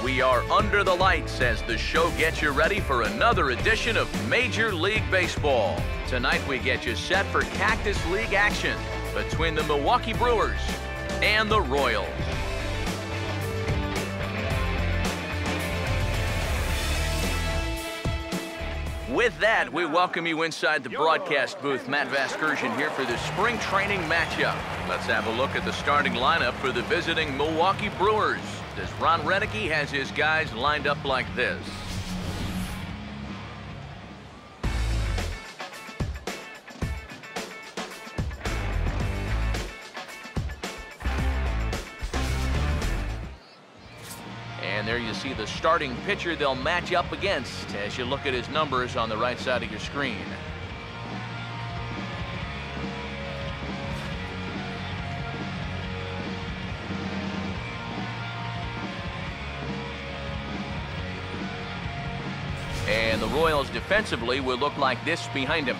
We are under the lights as the show gets you ready for another edition of Major League Baseball. Tonight we get you set for Cactus League action between the Milwaukee Brewers and the Royals. With that, we welcome you inside the broadcast booth. Matt Vasgersian here for the spring training matchup. Let's have a look at the starting lineup for the visiting Milwaukee Brewers, as Ron Renicky has his guys lined up like this. And there you see the starting pitcher they'll match up against as you look at his numbers on the right side of your screen. And the Royals defensively will look like this behind him.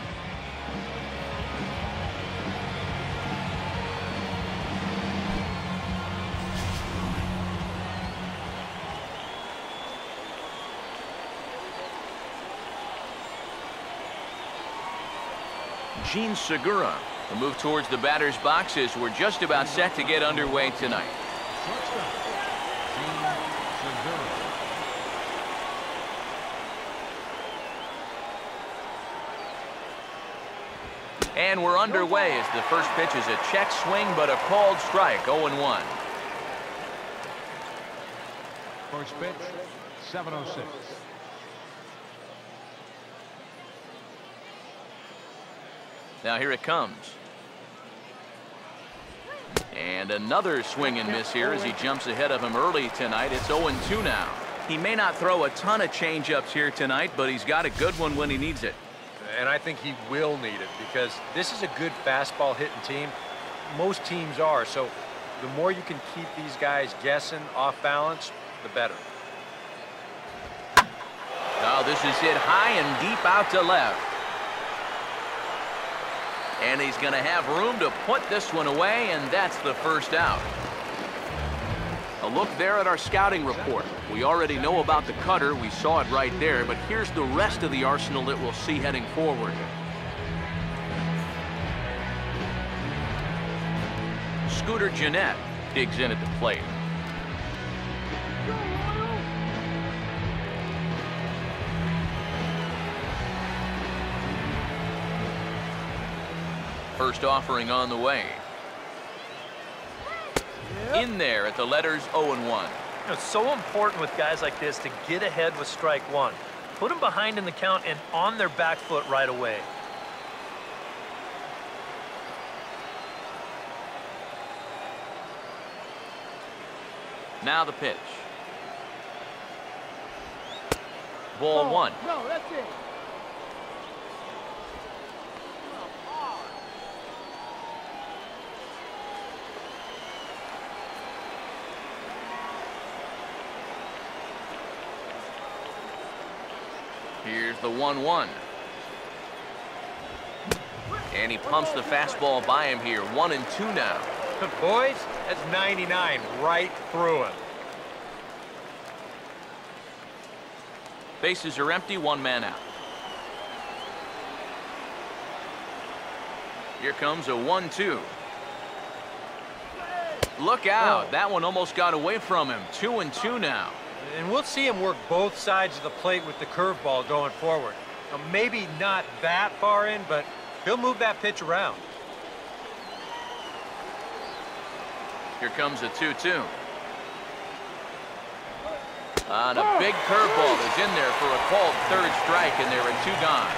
Gene Segura. The move towards the batter's boxes. We're just about set to get underway tonight. And we're underway as the first pitch is a check swing, but a called strike, 0-1. First pitch, 7:06. Now here it comes. And another swing and miss here as he jumps ahead of him early tonight. It's 0-2 now. He may not throw a ton of changeups here tonight, but he's got a good one when he needs it. And I think he will need it because this is a good fastball hitting team. Most teams are. So the more you can keep these guys guessing off balance, the better. Now this is hit high and deep out to left. And he's going to have room to put this one away, and that's the first out. A look there at our scouting report. We already know about the cutter. We saw it right there, but here's the rest of the arsenal that we'll see heading forward. Scooter Gennett digs in at the plate. First offering on the way. In there at the letters 0-1. It's so important with guys like this to get ahead with strike one. Put them behind in the count and on their back foot right away. Now the pitch. Ball one. No, that's it. Here's the 1-1. And he pumps the fastball by him here. 1-2 now. Boys, that's 99 right through him. Bases are empty, one man out. Here comes a 1-2. Look out. That one almost got away from him. 2-2 now. And we'll see him work both sides of the plate with the curveball going forward. Now, maybe not that far in, but he'll move that pitch around. Here comes a 2-2. And a big curveball is in there for a called third strike, and there are two gone.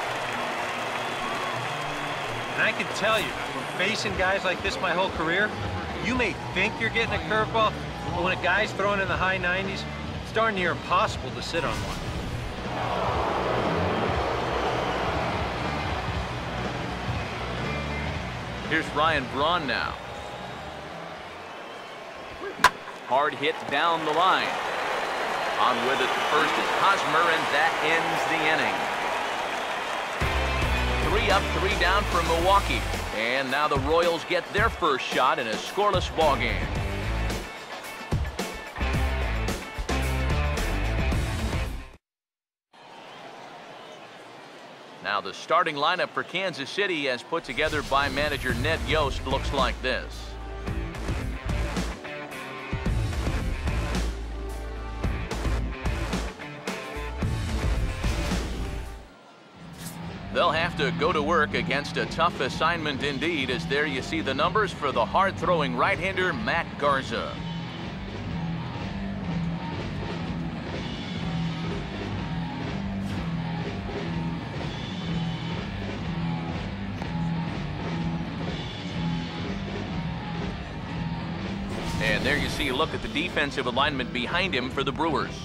And I can tell you, from facing guys like this my whole career, you may think you're getting a curveball, but when a guy's throwing in the high 90s, it's darn near impossible to sit on one. Here's Ryan Braun now. Hard hit down the line. On with it, the first is Hosmer, and that ends the inning. 3 up, 3 down for Milwaukee. And now the Royals get their first shot in a scoreless ball game. Now the starting lineup for Kansas City, as put together by manager Ned Yost, looks like this. They'll have to go to work against a tough assignment indeed, as there you see the numbers for the hard-throwing right-hander Matt Garza. And there you see a look at the defensive alignment behind him for the Brewers.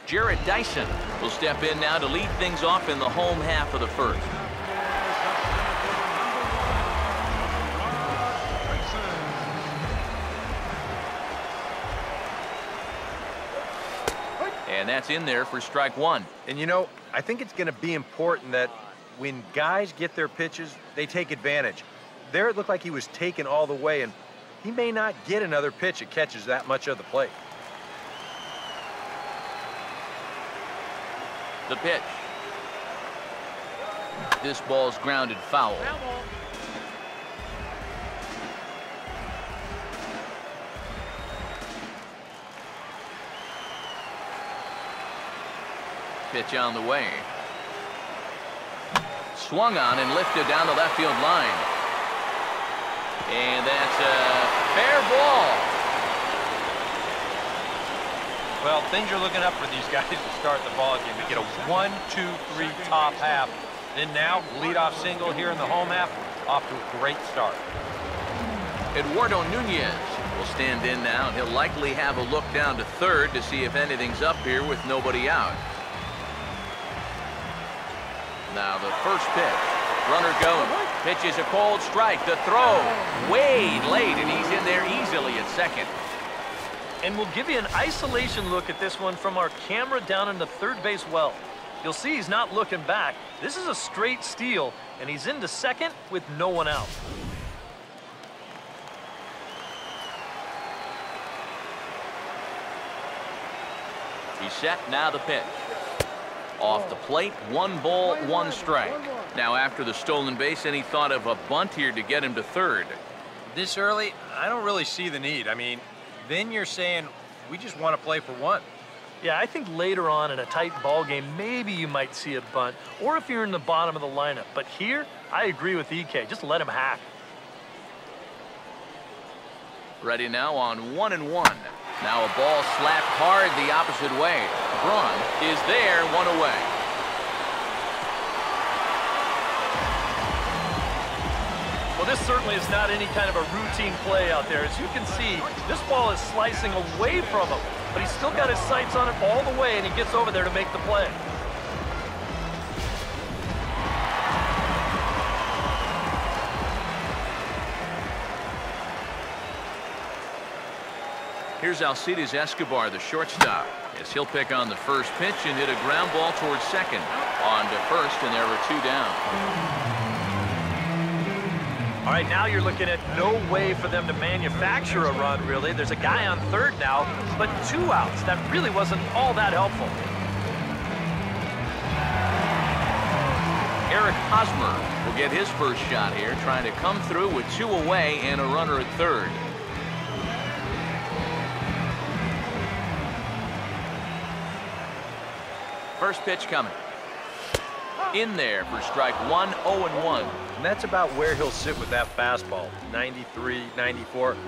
Jarrett Dyson will step in now to lead things off in the home half of the first. And that's in there for strike one. And you know, I think it's going to be important that when guys get their pitches, they take advantage. There it looked like he was taken all the way, and he may not get another pitch that catches that much of the plate. The pitch. This ball's grounded foul. Pitch on the way. Swung on and lifted down the left field line. And that's a fair ball. Well, things are looking up for these guys to start the ball game. We get a 1-2-3 top half. Then now, leadoff single here in the home half, off to a great start. Eduardo Nunez will stand in now, and he'll likely have a look down to third to see if anything's up here with nobody out. Now the first pitch. Runner going. Pitch is a cold strike. The throw way late, and he's in there easily at second. And we'll give you an isolation look at this one from our camera down in the third base well. You'll see he's not looking back. This is a straight steal, and he's into second with no one out. He's set, now the pitch. Off the plate, 1 ball, 1 strike. Now after the stolen base, any thought of a bunt here to get him to third? This early, I don't really see the need. I mean, then you're saying we just want to play for one. Yeah, I think later on in a tight ball game, maybe you might see a bunt, or if you're in the bottom of the lineup. But here, I agree with EK. Just let him hack. Ready now on 1-1. Now a ball slapped hard the opposite way. Braun is there, 1 away. Well, this certainly is not any kind of a routine play out there. As you can see, this ball is slicing away from him, but he's still got his sights on it all the way, and he gets over there to make the play. Here's Alcides Escobar, the shortstop, as he'll pick on the first pitch and hit a ground ball towards second. On to first, and there were 2 down. All right, now you're looking at no way for them to manufacture a run, really. There's a guy on third now, but 2 outs. That really wasn't all that helpful. Eric Hosmer will get his first shot here, trying to come through with 2 away and a runner at third. First pitch coming. In there for strike 1, 0-1. And that's about where he'll sit with that fastball, 93, 94. And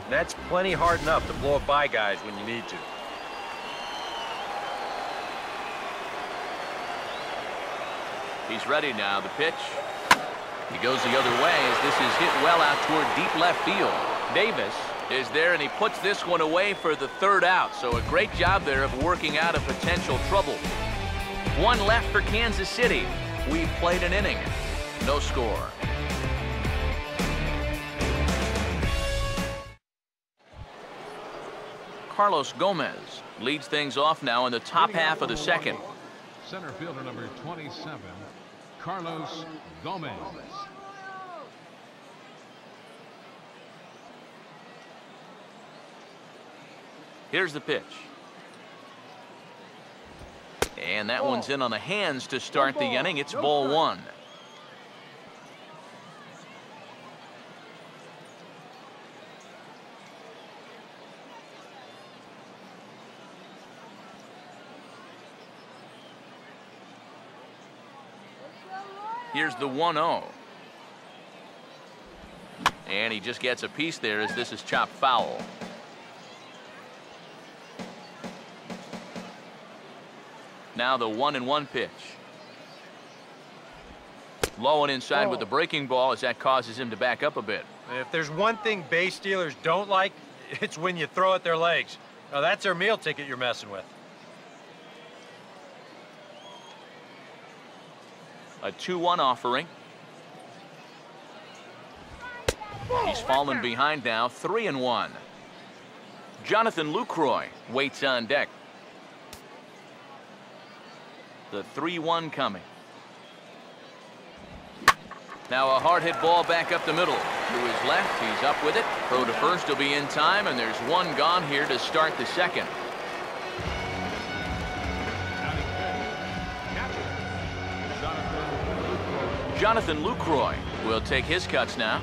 that's plenty hard enough to blow it by guys when you need to. He's ready now. The pitch. He goes the other way as this is hit well out toward deep left field. Davis is there, and he puts this one away for the 3rd out. So a great job there of working out of potential trouble. 1 left for Kansas City. We've played an inning. No score. Carlos Gomez leads things off now in the top half of the second. Center fielder number 27, Carlos Gomez. Here's the pitch. And that one's in on the hands to start the inning. It's ball one. Here's the 1-0. And he just gets a piece there as this is chopped foul. Now the 1-1 pitch. Low and inside with the breaking ball as that causes him to back up a bit. If there's one thing base stealers don't like, it's when you throw at their legs. Now that's their meal ticket you're messing with. A 2-1 offering. He's fallen behind now, 3-1. Jonathan Lucroy waits on deck. The 3-1 coming. Now a hard hit ball back up the middle. To his left, he's up with it. Throw to first will be in time, and there's one gone here to start the second. Jonathan Lucroy will take his cuts now.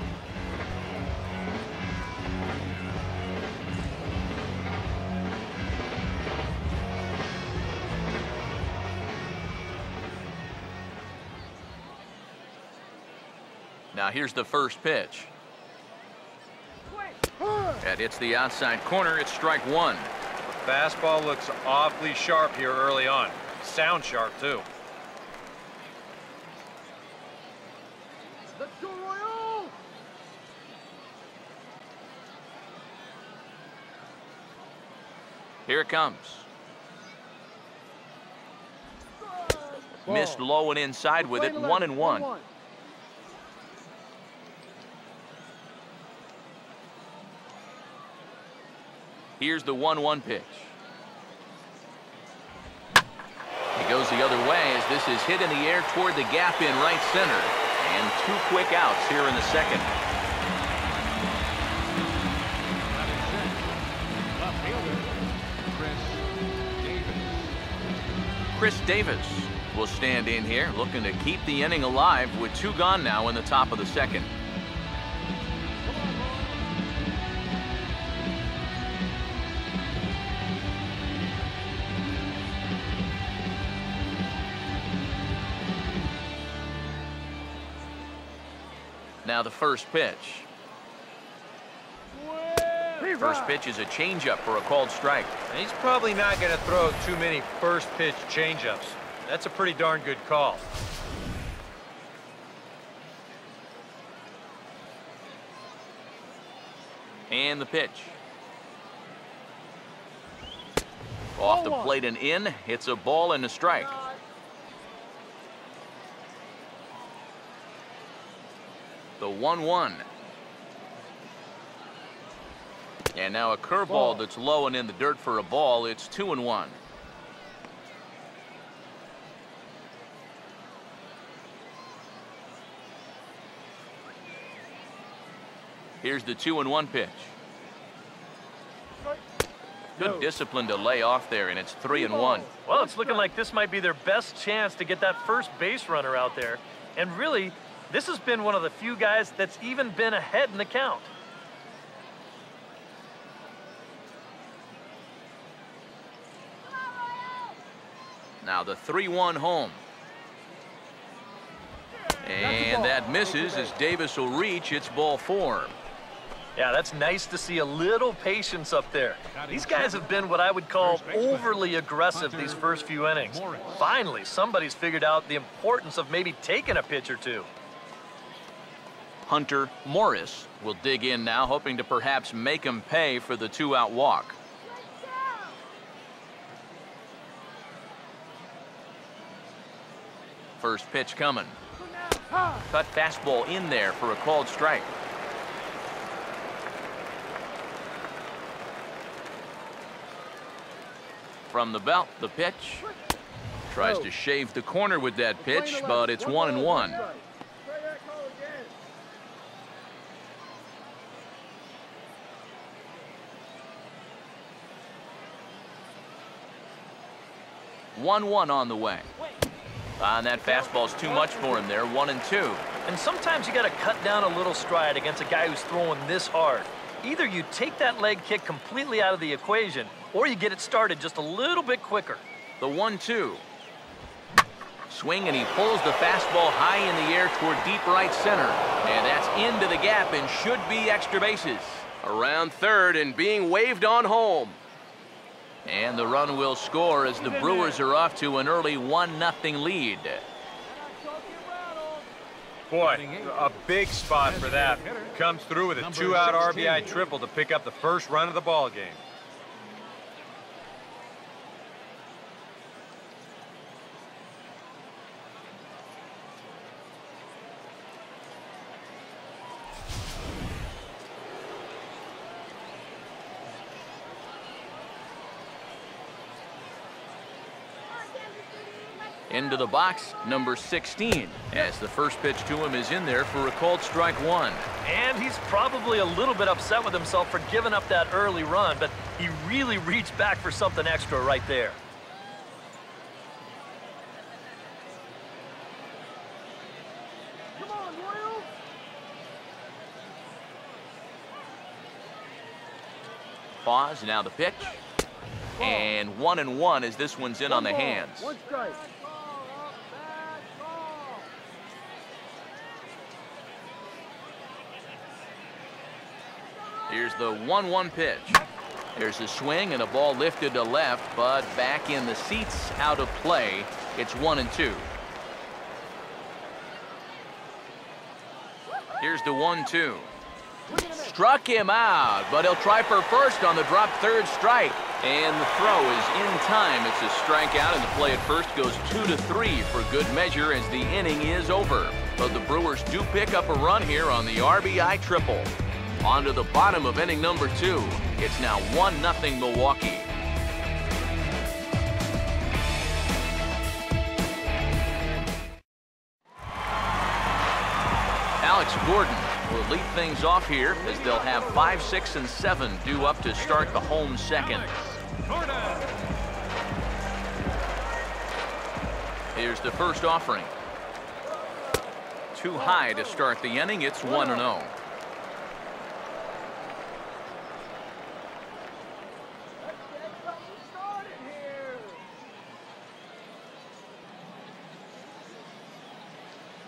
Now here's the first pitch. That hits the outside corner. It's strike one. The fastball looks awfully sharp here early on. Sound sharp, too. Here it comes. Missed low and inside with it. 1-1. Here's the 1-1 pitch. He goes the other way as this is hit in the air toward the gap in right center. And two quick outs here in the second. Chris Davis will stand in here, looking to keep the inning alive with two gone now in the top of the second. Now the first pitch. First pitch is a changeup for a called strike. And he's probably not going to throw too many first pitch changeups. That's a pretty darn good call. And the pitch. Off the plate and in. It's a ball and a strike. The 1-1. And now a curveball that's low and in the dirt for a ball. It's 2-1. Here's the 2-1 pitch. Good discipline to lay off there, and it's 3-1. Well, it's looking like this might be their best chance to get that first base runner out there. And really, this has been one of the few guys that's even been ahead in the count. Now the 3-1 home. And that misses as Davis will reach. It's ball four. Yeah, that's nice to see a little patience up there. These guys have been what I would call overly aggressive these first few innings. Finally, somebody's figured out the importance of maybe taking a pitch or two. Hunter Morris will dig in now, hoping to perhaps make him pay for the two-out walk. First pitch coming. Cut fastball in there for a called strike. from the belt, the pitch. Tries to shave the corner with that pitch, but it's 1-1. One on the way. And that fastball's too much for him there, 1-2. And sometimes you got to cut down a little stride against a guy who's throwing this hard. Either you take that leg kick completely out of the equation, or you get it started just a little bit quicker. The 1-2. Swing, and he pulls the fastball high in the air toward deep right center. And that's into the gap and should be extra bases. Around third and being waved on home. And the run will score as the Brewers are off to an early 1-0 lead. Boy, a big spot for that. Comes through with a 2-out RBI triple to pick up the first run of the ball game. Into the box, number 16, as the first pitch to him is in there for a called strike 1. And he's probably a little bit upset with himself for giving up that early run, but he really reached back for something extra right there. Come on, Royals! Pause, now the pitch. And 1-1 as this one's in on the hands. One strike. Here's the 1-1 pitch. There's a swing and a ball lifted to left, but back in the seats, out of play. It's 1-2. Here's the 1-2. Struck him out, but he'll try for first on the drop third strike. And the throw is in time. It's a strikeout, and the play at first goes 2-3 for good measure as the inning is over. But the Brewers do pick up a run here on the RBI triple. On to the bottom of inning number 2. It's now 1-0 Milwaukee. Alex Gordon will lead things off here as they'll have 5, 6, and 7 due up to start the home second. Here's the first offering. Too high to start the inning. It's 1-0.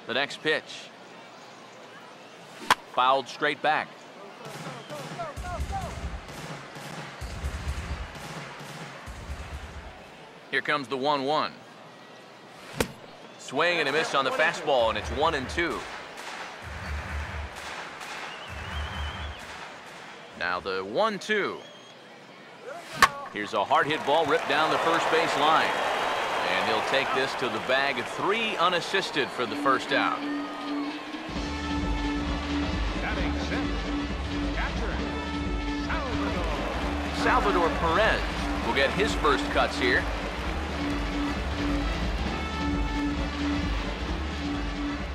The next pitch. Fouled straight back. Here comes the 1-1. Swing and a miss on the fastball, and it's 1-2. Now the 1-2. Here's a hard hit ball ripped down the first base line. And he'll take this to the bag, 3 unassisted for the first out. Salvador Perez will get his first cuts here.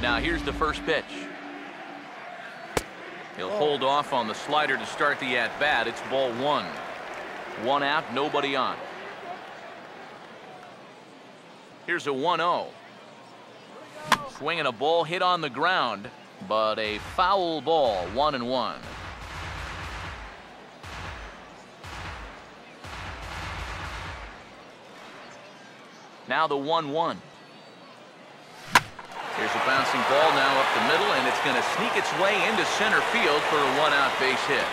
Now here's the first pitch. He'll hold off on the slider to start the at-bat. It's ball 1. 1 out, nobody on. Here's a 1-0. Swinging a ball hit on the ground, but a foul ball, 1-1. Now the 1-1. Here's a bouncing ball now up the middle, and it's going to sneak its way into center field for a 1-out base hit.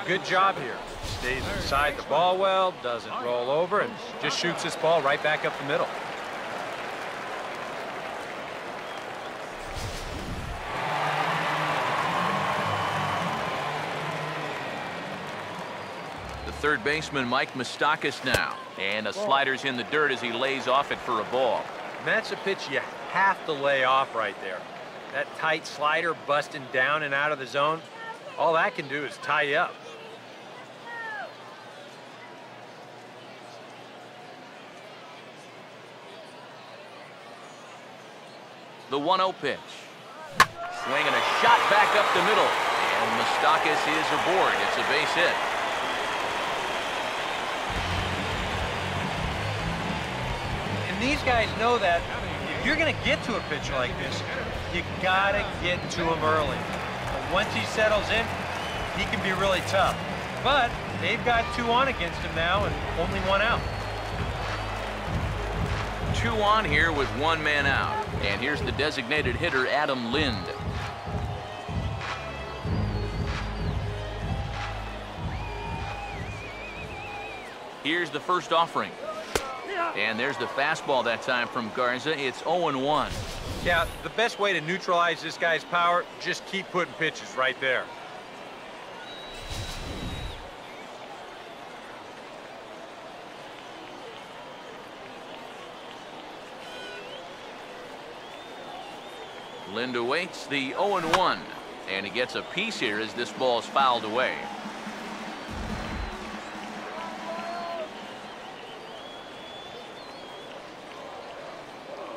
A good job here. Stays inside the ball well, doesn't roll over, and just shoots this ball right back up the middle. The third baseman, Mike Moustakas now. And a slider's in the dirt as he lays off it for a ball. And that's a pitch you have to lay off right there. That tight slider busting down and out of the zone. All that can do is tie you up. The 1-0 pitch. Swinging a shot back up the middle. And Moustakas is aboard. It's a base hit. And these guys know that if you're going to get to a pitcher like this, you got to get to him early. But once he settles in, he can be really tough. But they've got 2 on against him now and only 1 out. 2 on here with 1 man out. And here's the designated hitter, Adam Lind. Here's the first offering. And there's the fastball that time from Garza. It's 0-1. Yeah, the best way to neutralize this guy's power, just keep putting pitches right there. Lind awaits the 0-1. And he gets a piece here as this ball is fouled away.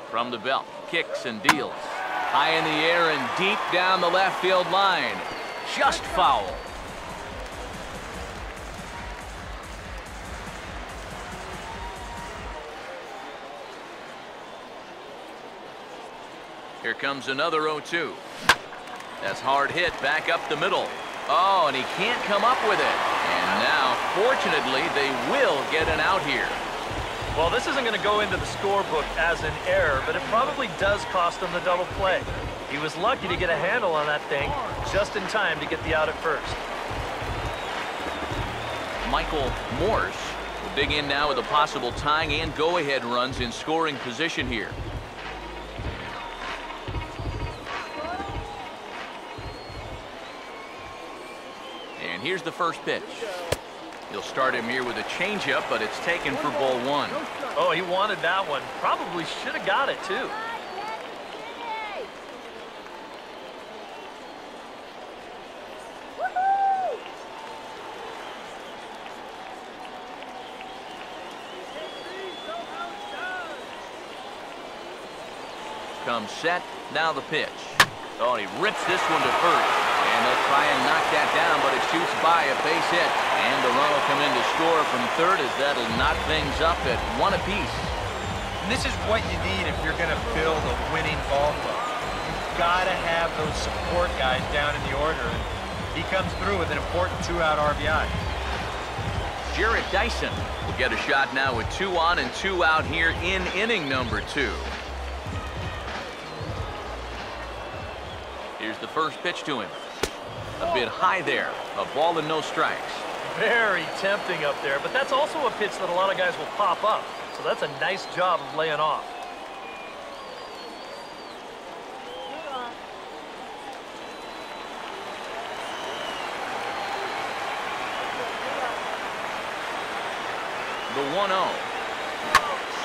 From the belt, kicks and deals. High in the air and deep down the left field line. Just foul. Here comes another 0-2. That's hard hit back up the middle. Oh, and he can't come up with it. And now, fortunately, they will get an out here. Well, this isn't going to go into the scorebook as an error, but it probably does cost them the double play. He was lucky to get a handle on that thing just in time to get the out at first. Michael Morse will dig in now with a possible tying and go-ahead runs in scoring position here. And here's the first pitch. He'll start him here with a changeup, but it's taken for ball 1. Oh, he wanted that one. Probably should have got it, too. Comes set, now the pitch. Oh, and he rips this one to first. And they'll try and knock that down, but it shoots by a base hit. And the run will come in to score from third as that'll knock things up at 1 apiece. And this is what you need if you're going to build a winning ball club. You've got to have those support guys down in the order. And he comes through with an important 2-out RBI. Jarrett Dyson will get a shot now with 2 on and 2 out here in inning number 2. Here's the first pitch to him. A bit high there. A ball and no strikes. Very tempting up there, but that's also a pitch that a lot of guys will pop up. So that's a nice job of laying off. The 1-0.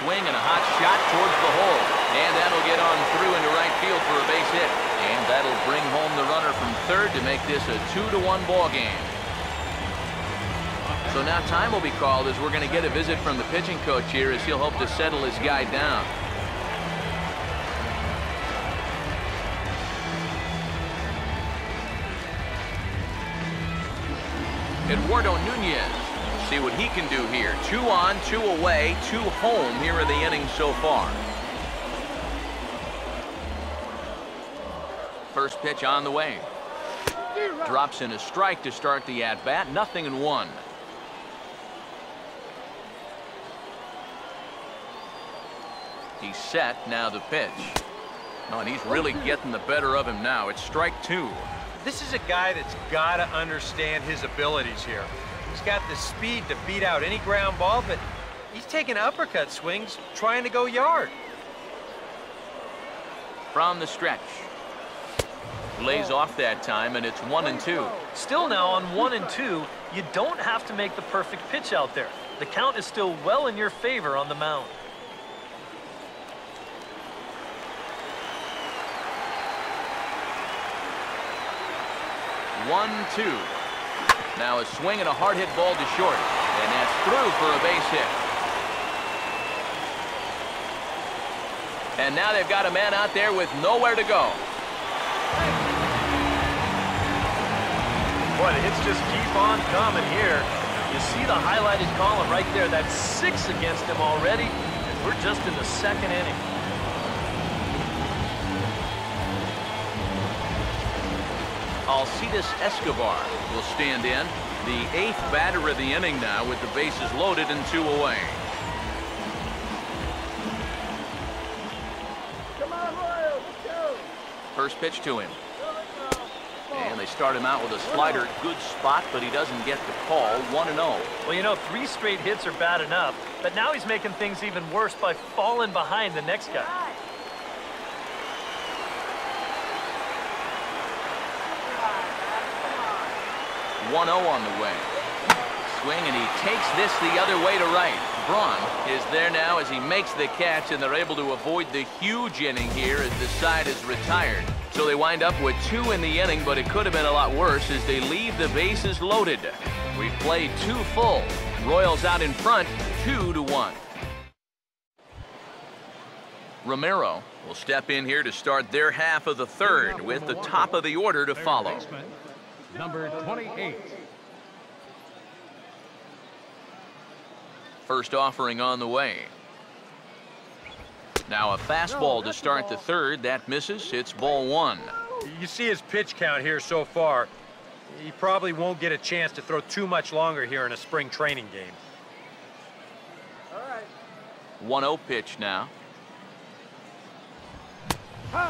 Swing and a hot shot towards the hole. And that'll get on through into right field for a base hit. And that'll bring home the runner from third to make this a 2-1 ball game. So now time will be called as we're going to get a visit from the pitching coach here as he'll hope to settle his guy down. Eduardo Nunez. See what he can do here. 2 on, 2 away, 2 home here in the inning so far. First pitch on the way. Drops in a strike to start the at-bat. 0-1. He's set. Now the pitch. Oh, and he's really getting the better of him now. It's strike 2. This is a guy that's got to understand his abilities here. He's got the speed to beat out any ground ball, but he's taking uppercut swings trying to go yard. From the stretch. Lays off that time, and it's 1-2. Still now on 1-2, you don't have to make the perfect pitch out there. The count is still well in your favor on the mound. 1-2. Now a swing and a hard hit ball to short, and that's through for a base hit. And now they've got a man out there with nowhere to go. Boy, the hits just keep on coming here. You see the highlighted column right there. That's 6 against him already, and we're just in the 2nd inning. Alcides Escobar will stand in, the 8th batter of the inning now with the bases loaded and 2 away. Come on, Royals, let's go. First pitch to him. And they start him out with a slider. Good spot, but he doesn't get the call. 1-0. Well, you know, 3 straight hits are bad enough, but now he's making things even worse by falling behind the next guy. 1-0 on the way. Swing, and he takes this the other way to right. Braun is there now as he makes the catch, and they're able to avoid the huge inning here as the side is retired. So they wind up with 2 in the inning, but it could have been a lot worse as they leave the bases loaded. We've played 2 full. Royals out in front, 2-1. Romero will step in here to start their half of the 3rd with the top of the order to follow. Number 28. First offering on the way. Now a fastball to start the 3rd. That misses. It's ball 1. You see his pitch count here so far. He probably won't get a chance to throw too much longer here in a spring training game. All right. 1-0 pitch now.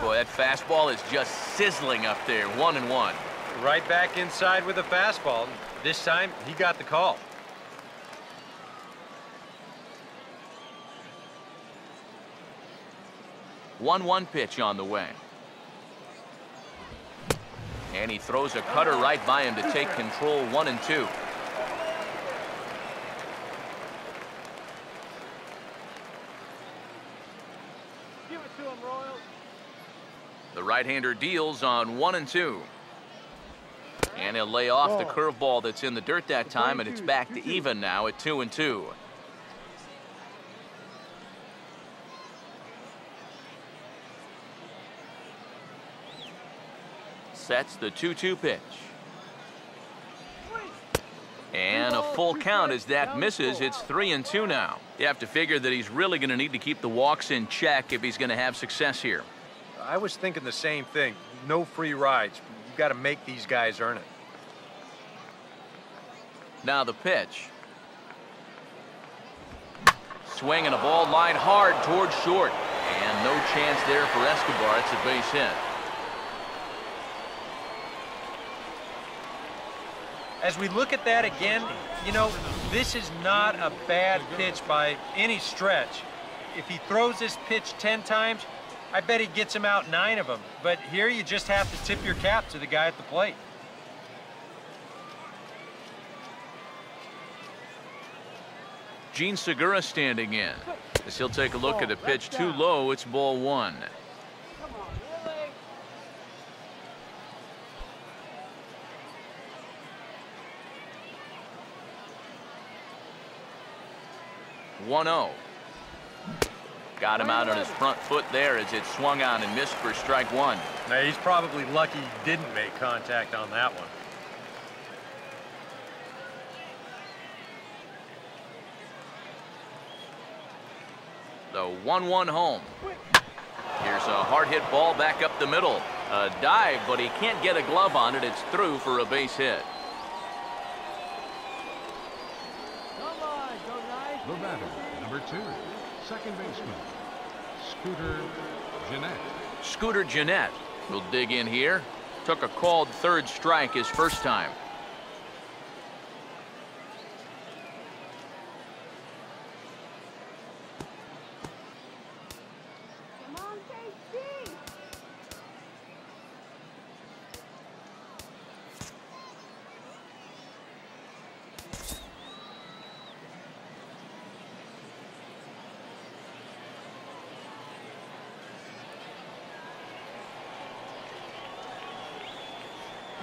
Boy, that fastball is just sizzling up there. 1-1. Right back inside with a fastball. This time, he got the call. One pitch on the way. And he throws a cutter right by him to take control. 1-2. Give it to him, Royals. The right-hander deals on 1-2. And he'll lay off the curveball that's in the dirt that time, and it's back to even now at 2-2. Sets the 2-2 pitch. And a full count as that misses. It's 3-2 now. You have to figure that he's really going to need to keep the walks in check if he's going to have success here. I was thinking the same thing. No free rides. You've got to make these guys earn it. Now the pitch. Swing and a ball lined hard towards short. And no chance there for Escobar. It's a base hit. As we look at that again, you know, this is not a bad pitch by any stretch. If he throws this pitch 10 times, I bet he gets him out 9 of them. But here you just have to tip your cap to the guy at the plate. Gene Segura standing in. As he'll take a look at a pitch too low, it's ball 1. Come on, really? 1-0. Got him out on his front foot there as it swung on and missed for strike 1. Now, he's probably lucky he didn't make contact on that one. The 1-1 home. Here's a hard hit ball back up the middle. A dive, but he can't get a glove on it. It's through for a base hit. Come on, go nice. The batter, number 2, second baseman, Scooter Gennett. Scooter Gennett will dig in here. Took a called 3rd strike his first time. Come on, KC.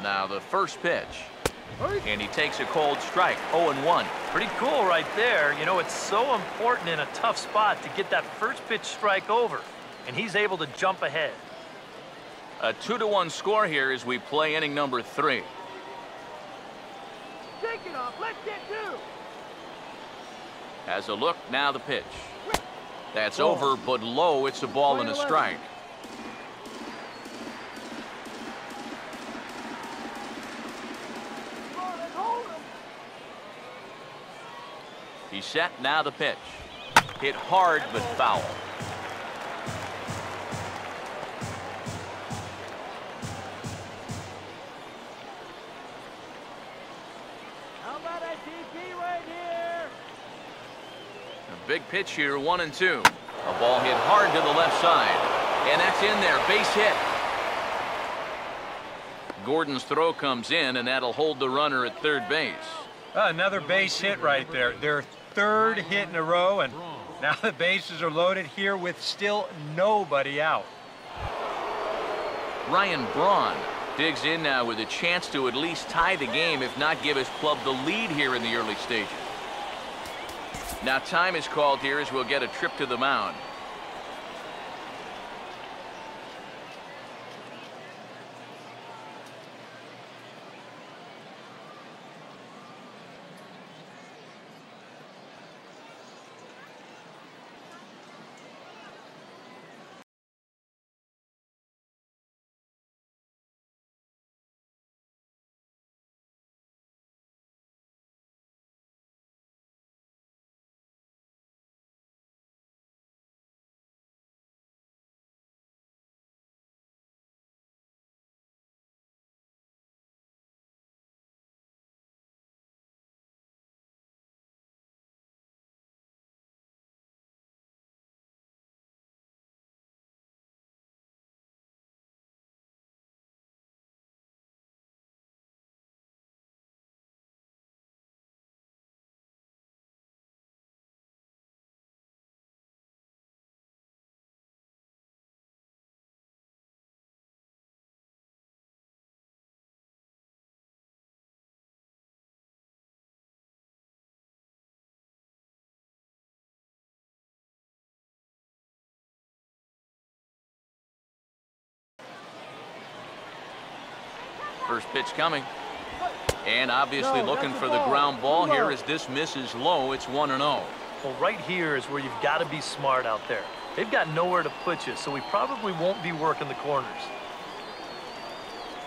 Now the first pitch. And he takes a cold strike, 0-1. Pretty cool right there. You know, it's so important in a tough spot to get that first pitch strike over. And he's able to jump ahead. A 2-1 score here as we play inning number 3. Take it off. Let's get two. Has a look, now the pitch. That's over, but low. It's a ball and a strike. He's set, now the pitch. Hit hard, but foul. How about a DP right here? A big pitch here, 1-2. A ball hit hard to the left side. And that's in there, base hit. Gordon's throw comes in, and that'll hold the runner at third base. Another base hit right there. Their third hit in a row, and now the bases are loaded here with still nobody out. Ryan Braun digs in now with a chance to at least tie the game, if not give his club the lead here in the early stages. Now time is called here as we'll get a trip to the mound. First pitch coming. And obviously looking for the ground ball here as this misses low. It's 1-0. Well, right here is where you've got to be smart out there. They've got nowhere to put you, so we probably won't be working the corners.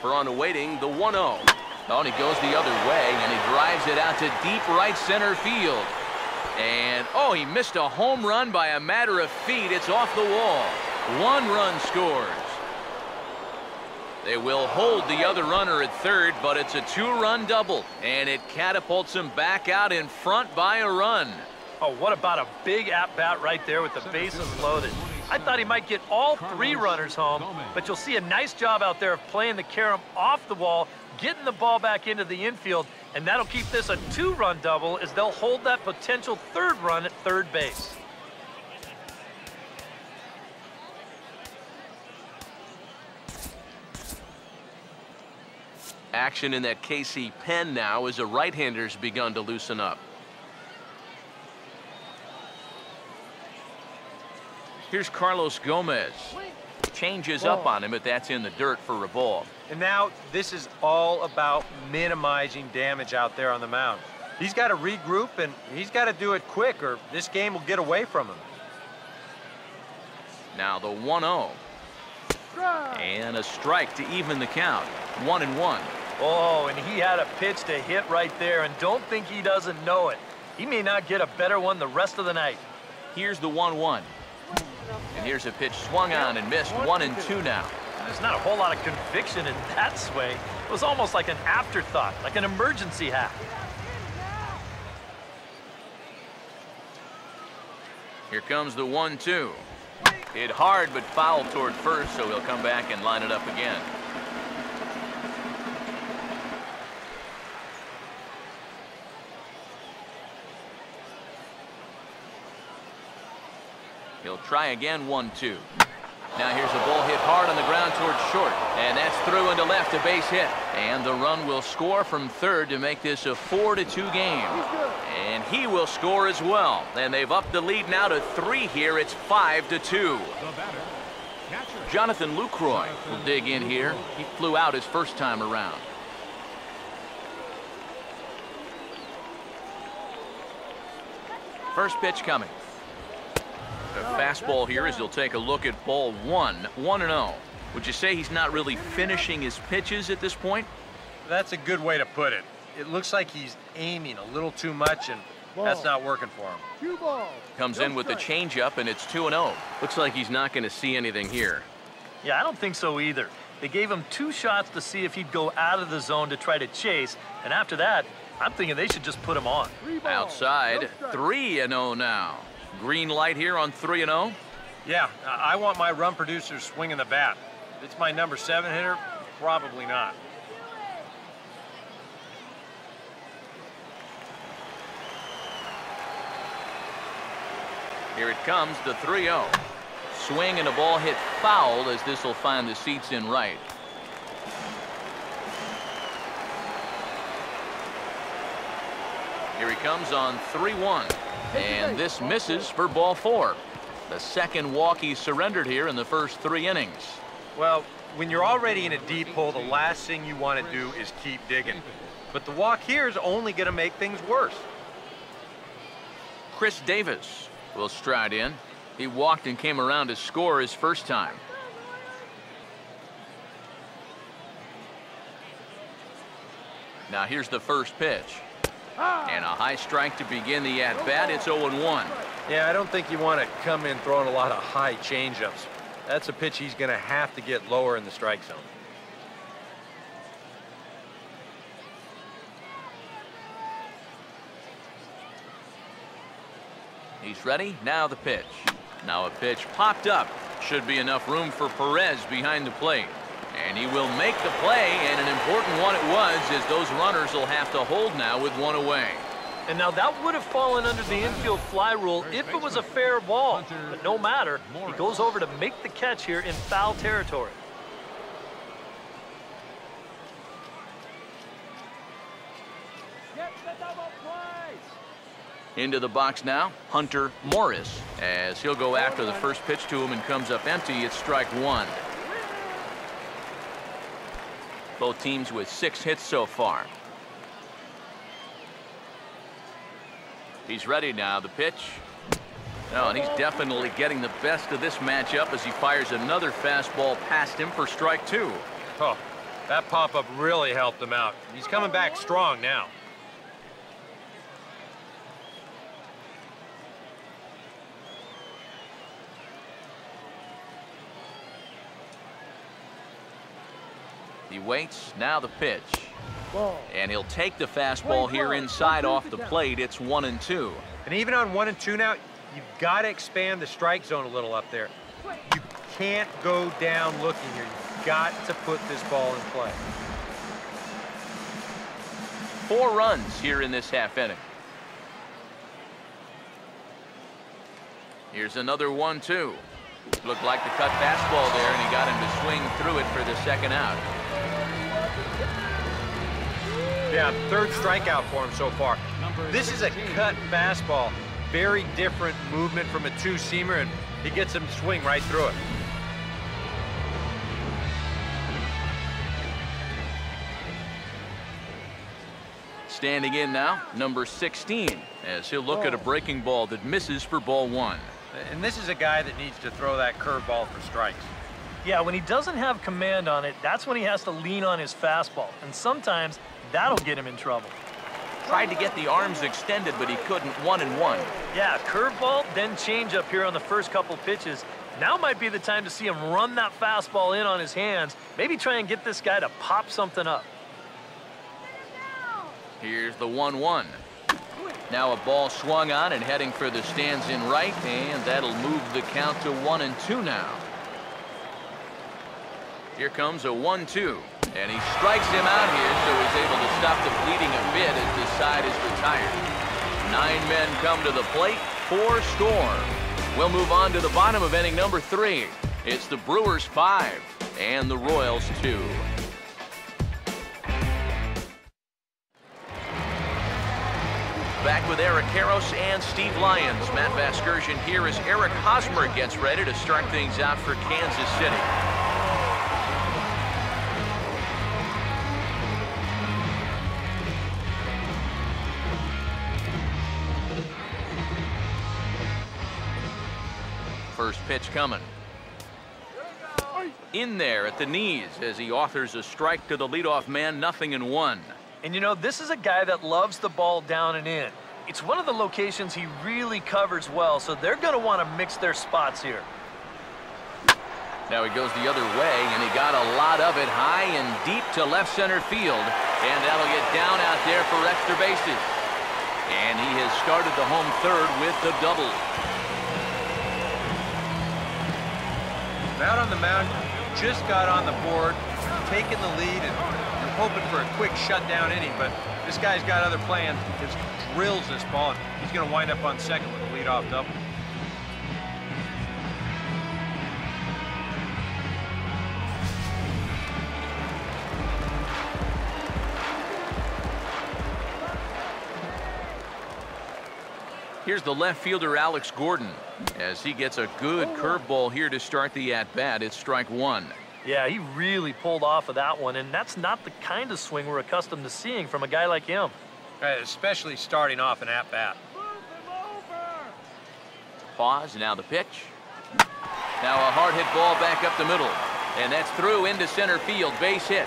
For on awaiting the 1-0. Oh, and he goes the other way, and he drives it out to deep right center field. And, oh, he missed a home run by a matter of feet. It's off the wall. 1 run scores. They will hold the other runner at third, but it's a 2-run double, and it catapults him back out in front by a run. Oh, what about a big at-bat right there with the bases loaded. I thought he might get all 3 runners home, but you'll see a nice job out there of playing the carom off the wall, getting the ball back into the infield, and that'll keep this a 2-run double as they'll hold that potential 3rd run at third base. Action in that KC pen now as a right-hander's begun to loosen up. Here's Carlos Gomez. Changes up on him, but that's in the dirt for a ball. And now this is all about minimizing damage out there on the mound. He's got to regroup, and he's got to do it quick, or this game will get away from him. Now the 1-0. And a strike to even the count. 1-1. Oh, and he had a pitch to hit right there, and don't think he doesn't know it. He may not get a better one the rest of the night. Here's the 1-1. And here's a pitch swung on and missed. 1-2 now. There's not a whole lot of conviction in that swing. It was almost like an afterthought, like an emergency hack. Here comes the 1-2. Hit hard but foul toward first, so he'll come back and line it up again. He'll try again, 1-2. Now here's a ball hit hard on the ground towards short. And that's through into left, a base hit. And the run will score from third to make this a 4-2 game. And he will score as well. And they've upped the lead now to 3 here. It's 5-2. Jonathan Lucroy will dig in here. He flew out his first time around. First pitch coming. A fastball here as he'll take a look at ball 1, 1-0. Would you say he's not really finishing his pitches at this point? That's a good way to put it. It looks like he's aiming a little too much, and that's not working for him. 2 balls. Comes in with the changeup, and it's 2-0. Looks like he's not going to see anything here. Yeah, I don't think so either. They gave him 2 shots to see if he'd go out of the zone to try to chase, and after that, I'm thinking they should just put him on. 3 balls. Outside, 3-0 now. Green light here on 3-0. Yeah, I want my run producers swinging the bat. If it's my number 7 hitter, probably not. Here it comes, the 3-0. Swing and a ball hit foul as this will find the seats in right. Here he comes on 3-1. And this misses for ball 4. The second walk he surrendered here in the first 3 innings. Well, when you're already in a deep hole, the last thing you want to do is keep digging. But the walk here is only going to make things worse. Chris Davis will stride in. He walked and came around to score his first time. Now here's the first pitch. And a high strike to begin the at-bat. It's 0-1. Yeah, I don't think you want to come in throwing a lot of high changeups. That's a pitch he's going to have to get lower in the strike zone. He's ready. Now the pitch. Now a pitch popped up. Should be enough room for Perez behind the plate. And he will make the play, and an important one it was, as those runners will have to hold now with 1 away. And now that would have fallen under the infield fly rule if it was a fair ball. But no matter, he goes over to make the catch here in foul territory. Get the double play. Into the box now, Hunter Morris, as he'll go after the first pitch to him and comes up empty. It's strike 1. Both teams with 6 hits so far. He's ready now. The pitch. Oh, and he's definitely getting the best of this matchup as he fires another fastball past him for strike 2. Oh, that pop-up really helped him out. He's coming back strong now. He waits. Now the pitch. Ball. And he'll take the fastball here inside off the plate. It's 1-2. And even on 1-2 now, you've got to expand the strike zone a little up there. You can't go down looking here. You've got to put this ball in play. 4 runs here in this half inning. Here's another 1-2. Looked like the cut fastball there, and he got him to swing through it for the second out. Yeah, 3rd strikeout for him so far. This is a cut fastball. Very different movement from a 2-seamer, and he gets him to swing right through it. Standing in now, number 16, as he'll look at a breaking ball that misses for ball 1. And this is a guy that needs to throw that curveball for strikes. Yeah, when he doesn't have command on it, that's when he has to lean on his fastball. And sometimes that'll get him in trouble. Tried to get the arms extended, but he couldn't. 1-1. Yeah, curveball, then changeup here on the first couple pitches. Now might be the time to see him run that fastball in on his hands. Maybe try and get this guy to pop something up. Here's the 1-1. Now a ball swung on and heading for the stands in right, and that'll move the count to 1-2 now. Here comes a 1-2, and he strikes him out here, so he's able to stop the bleeding a bit as the side is retired. 9 men come to the plate, 4 score. We'll move on to the bottom of inning number 3. It's the Brewers 5 and the Royals 2. Back with Eric Karros and Steve Lyons. Matt Vasgersian here as Eric Hosmer gets ready to start things out for Kansas City. First pitch coming. In there at the knees as he authors a strike to the leadoff man, 0-1. And you know, this is a guy that loves the ball down and in. It's one of the locations he really covers well, so they're going to want to mix their spots here. Now he goes the other way, and he got a lot of it high and deep to left center field. And that'll get down out there for extra bases. And he has started the home third with the double. Out on the mound, just got on the board, taking the lead, and you're hoping for a quick shutdown inning, but this guy's got other plans. Just drills this ball, and he's going to wind up on second with a leadoff double. Here's the left fielder, Alex Gordon, as he gets a good curveball here to start the at-bat. It's strike one. Yeah, he really pulled off of that one, and that's not the kind of swing we're accustomed to seeing from a guy like him. Right, especially starting off an at-bat. Pause, now the pitch. Now a hard hit ball back up the middle, and that's through into center field, base hit.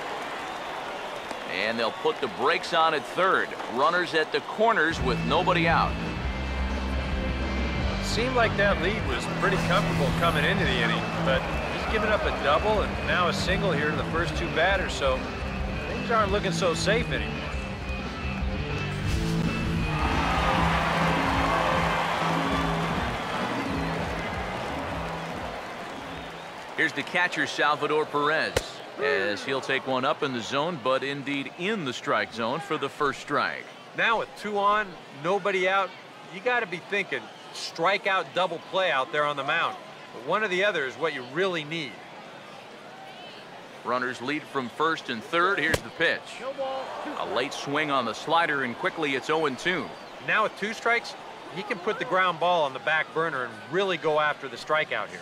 And they'll put the brakes on at third. Runners at the corners with nobody out. Seemed like that lead was pretty comfortable coming into the inning, but he's given up a double and now a single here to the first two batters, so things aren't looking so safe anymore. Here's the catcher, Salvador Perez, as he'll take one up in the zone, but indeed in the strike zone for the first strike. Now with two on, nobody out, you got to be thinking strikeout double play out there on the mound. But one or the other is what you really need. Runners lead from first and third. Here's the pitch. A late swing on the slider, and quickly it's 0-2. Now with two strikes, he can put the ground ball on the back burner and really go after the strikeout here.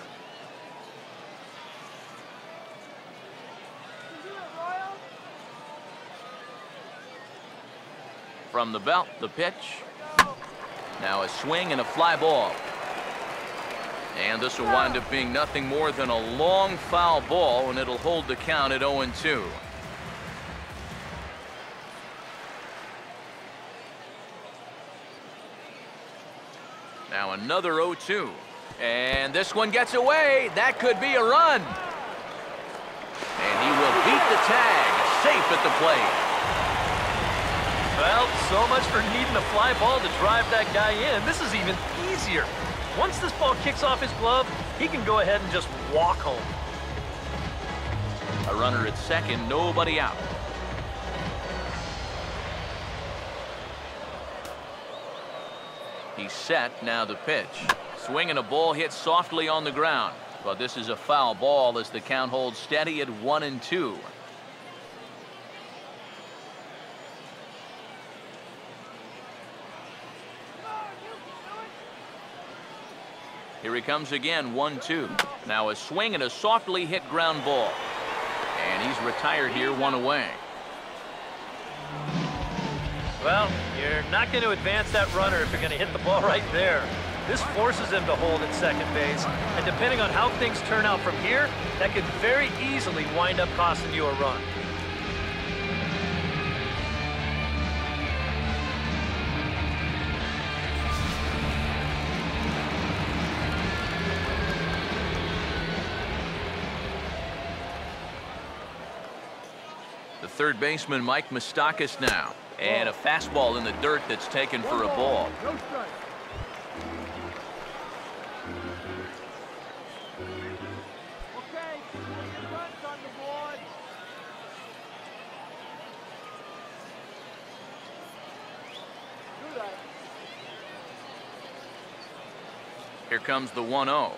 From the belt, the pitch. Now a swing and a fly ball. And this will wind up being nothing more than a long foul ball, and it'll hold the count at 0-2. Now another 0-2. And this one gets away. That could be a run. And he will beat the tag. Safe at the plate. Well, so much for needing a fly ball to drive that guy in. This is even easier. Once this ball kicks off his glove, he can go ahead and just walk home. A runner at second, nobody out. He's set, now the pitch. Swing and a ball hit softly on the ground. But this is a foul ball as the count holds steady at 1-2. Here he comes again, 1-2. Now a swing and a softly hit ground ball. And he's retired here, one away. Well, you're not going to advance that runner if you're going to hit the ball right there. This forces him to hold at second base. And depending on how things turn out from here, that could very easily wind up costing you a run. The third baseman, Mike Moustakas now. And a fastball in the dirt that's taken for a ball. No strike. Okay, get runs on the board. Do that. Here comes the 1-0.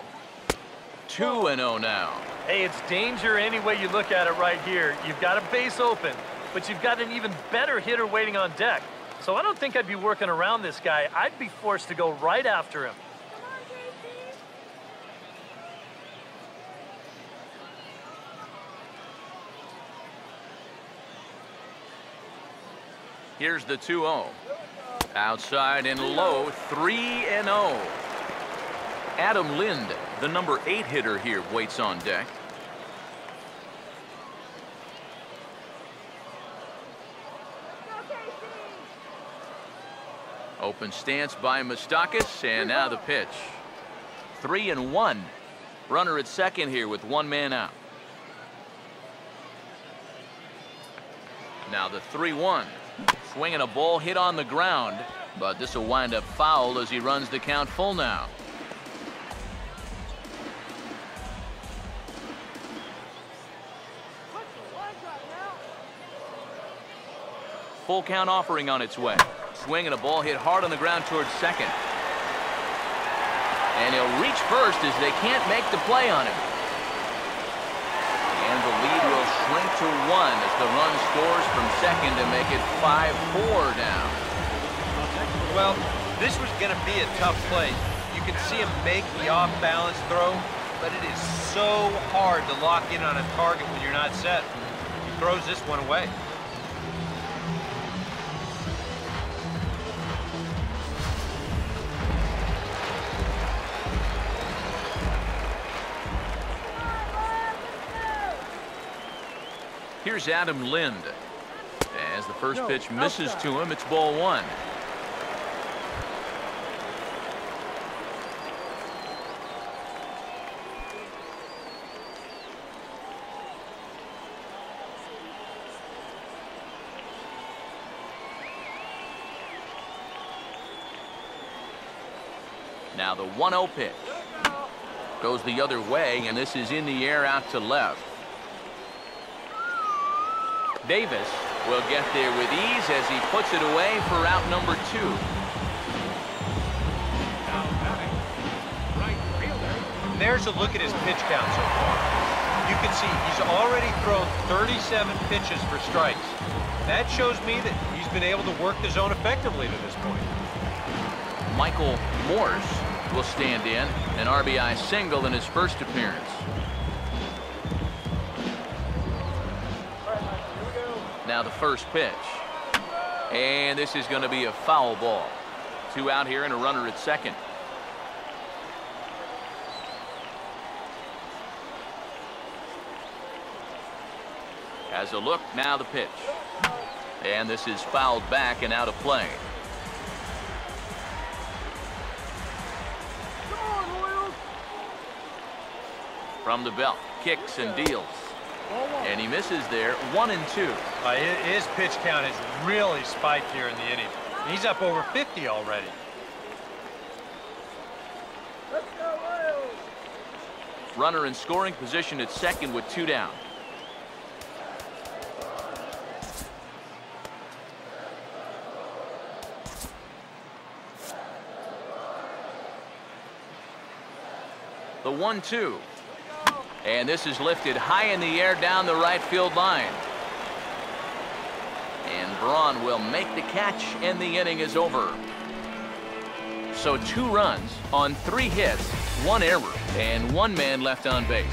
2-0 now. Hey, it's danger any way you look at it right here. You've got a base open, but you've got an even better hitter waiting on deck. So I don't think I'd be working around this guy. I'd be forced to go right after him. Here's the 2-0. Outside and low, 3-0. Adam Lind, the number 8 hitter here, waits on deck. Open stance by Moustakas, and now the pitch. 3-1. Runner at second here with 1 man out. Now the 3-1. Swinging a ball hit on the ground, but this will wind up foul as he runs the count full now. Full count offering on its way. Swinging a ball hit hard on the ground towards second. And he'll reach first as they can't make the play on him. And the lead will shrink to 1 as the run scores from second to make it 5-4 now. Well, this was going to be a tough play. You can see him make the off-balance throw, but it is so hard to lock in on a target when you're not set. He throws this one away. Here's Adam Lind. As the first pitch misses to him, it's ball 1. Now the 1-0 pitch. Goes the other way, and this is in the air out to left. Davis will get there with ease as he puts it away for out number 2. There's a look at his pitch count so far. You can see he's already thrown 37 pitches for strikes. That shows me that he's been able to work the zone effectively to this point. Michael Morse will stand in, an RBI single in his first appearance. Now the first pitch. And this is going to be a foul ball. 2 out here and a runner at second. As a look, now the pitch. And this is fouled back and out of play. From the belt, kicks and deals. And he misses there, 1-2. His pitch count has really spiked here in the inning. He's up over 50 already. Let's go, Royals! Runner in scoring position at second with 2 down. The 1-2. And this is lifted high in the air down the right field line. And Braun will make the catch, and the inning is over. So 2 runs on 3 hits, 1 error, and 1 man left on base.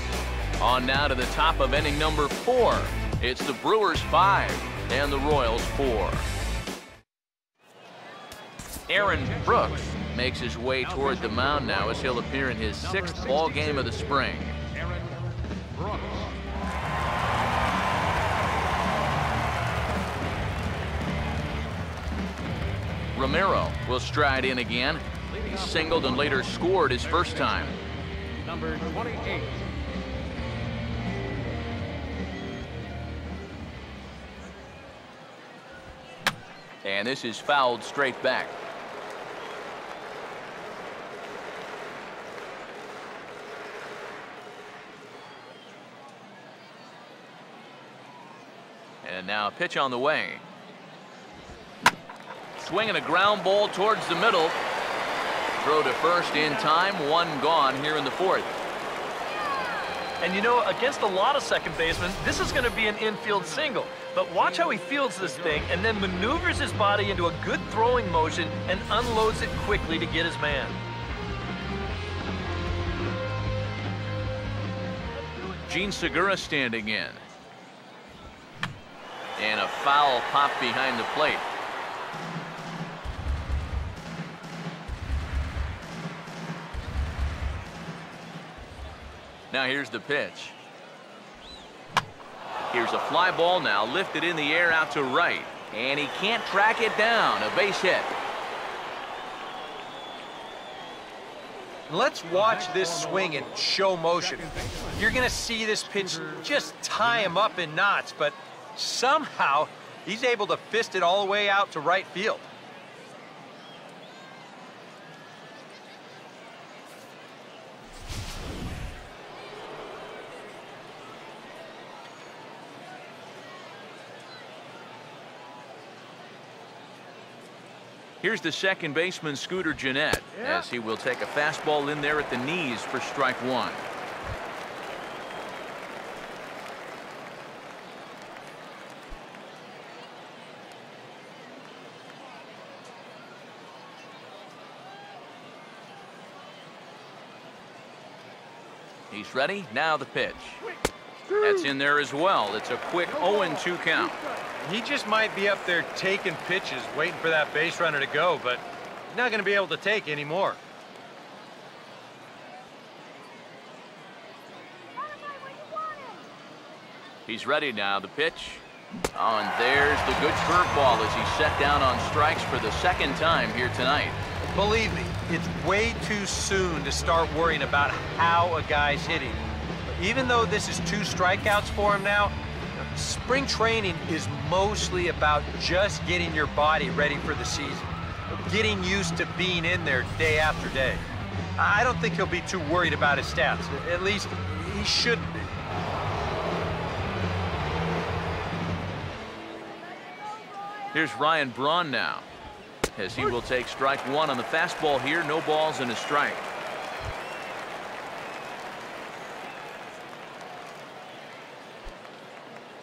On now to the top of inning number 4. It's the Brewers 5 and the Royals 4. Aaron Brooks makes his way toward the mound now as he'll appear in his 6th ball game of the spring. Romero will stride in again. He singled and later scored his first time. Number 28. And this is fouled straight back. And now a pitch on the way. Swinging a ground ball towards the middle. Throw to first in time, 1 gone here in the 4th. And you know, against a lot of second basemen, this is going to be an infield single. But watch how he fields this thing and then maneuvers his body into a good throwing motion and unloads it quickly to get his man. Gene Segura standing in. And a foul pop behind the plate. Now here's the pitch. Here's a fly ball now, lifted in the air out to right. And he can't track it down. A base hit. Let's watch this swing in show motion. You're going to see this pitch just tie him up in knots, but somehow he's able to fist it all the way out to right field. Here's the second baseman, Scooter Gennett, as he will take a fastball in there at the knees for strike one. He's ready. Now the pitch. That's in there as well. It's a quick 0-2 count. He just might be up there taking pitches, waiting for that base runner to go, but he's not going to be able to take any more. He's ready now. The pitch. Oh, and there's the good curveball as he's set down on strikes for the second time here tonight. Believe me, it's way too soon to start worrying about how a guy's hitting. Even though this is 2 strikeouts for him now, spring training is mostly about just getting your body ready for the season, getting used to being in there day after day. I don't think he'll be too worried about his stats. At least he shouldn't be. Here's Ryan Braun now, as he will take strike one on the fastball here. No balls and a strike.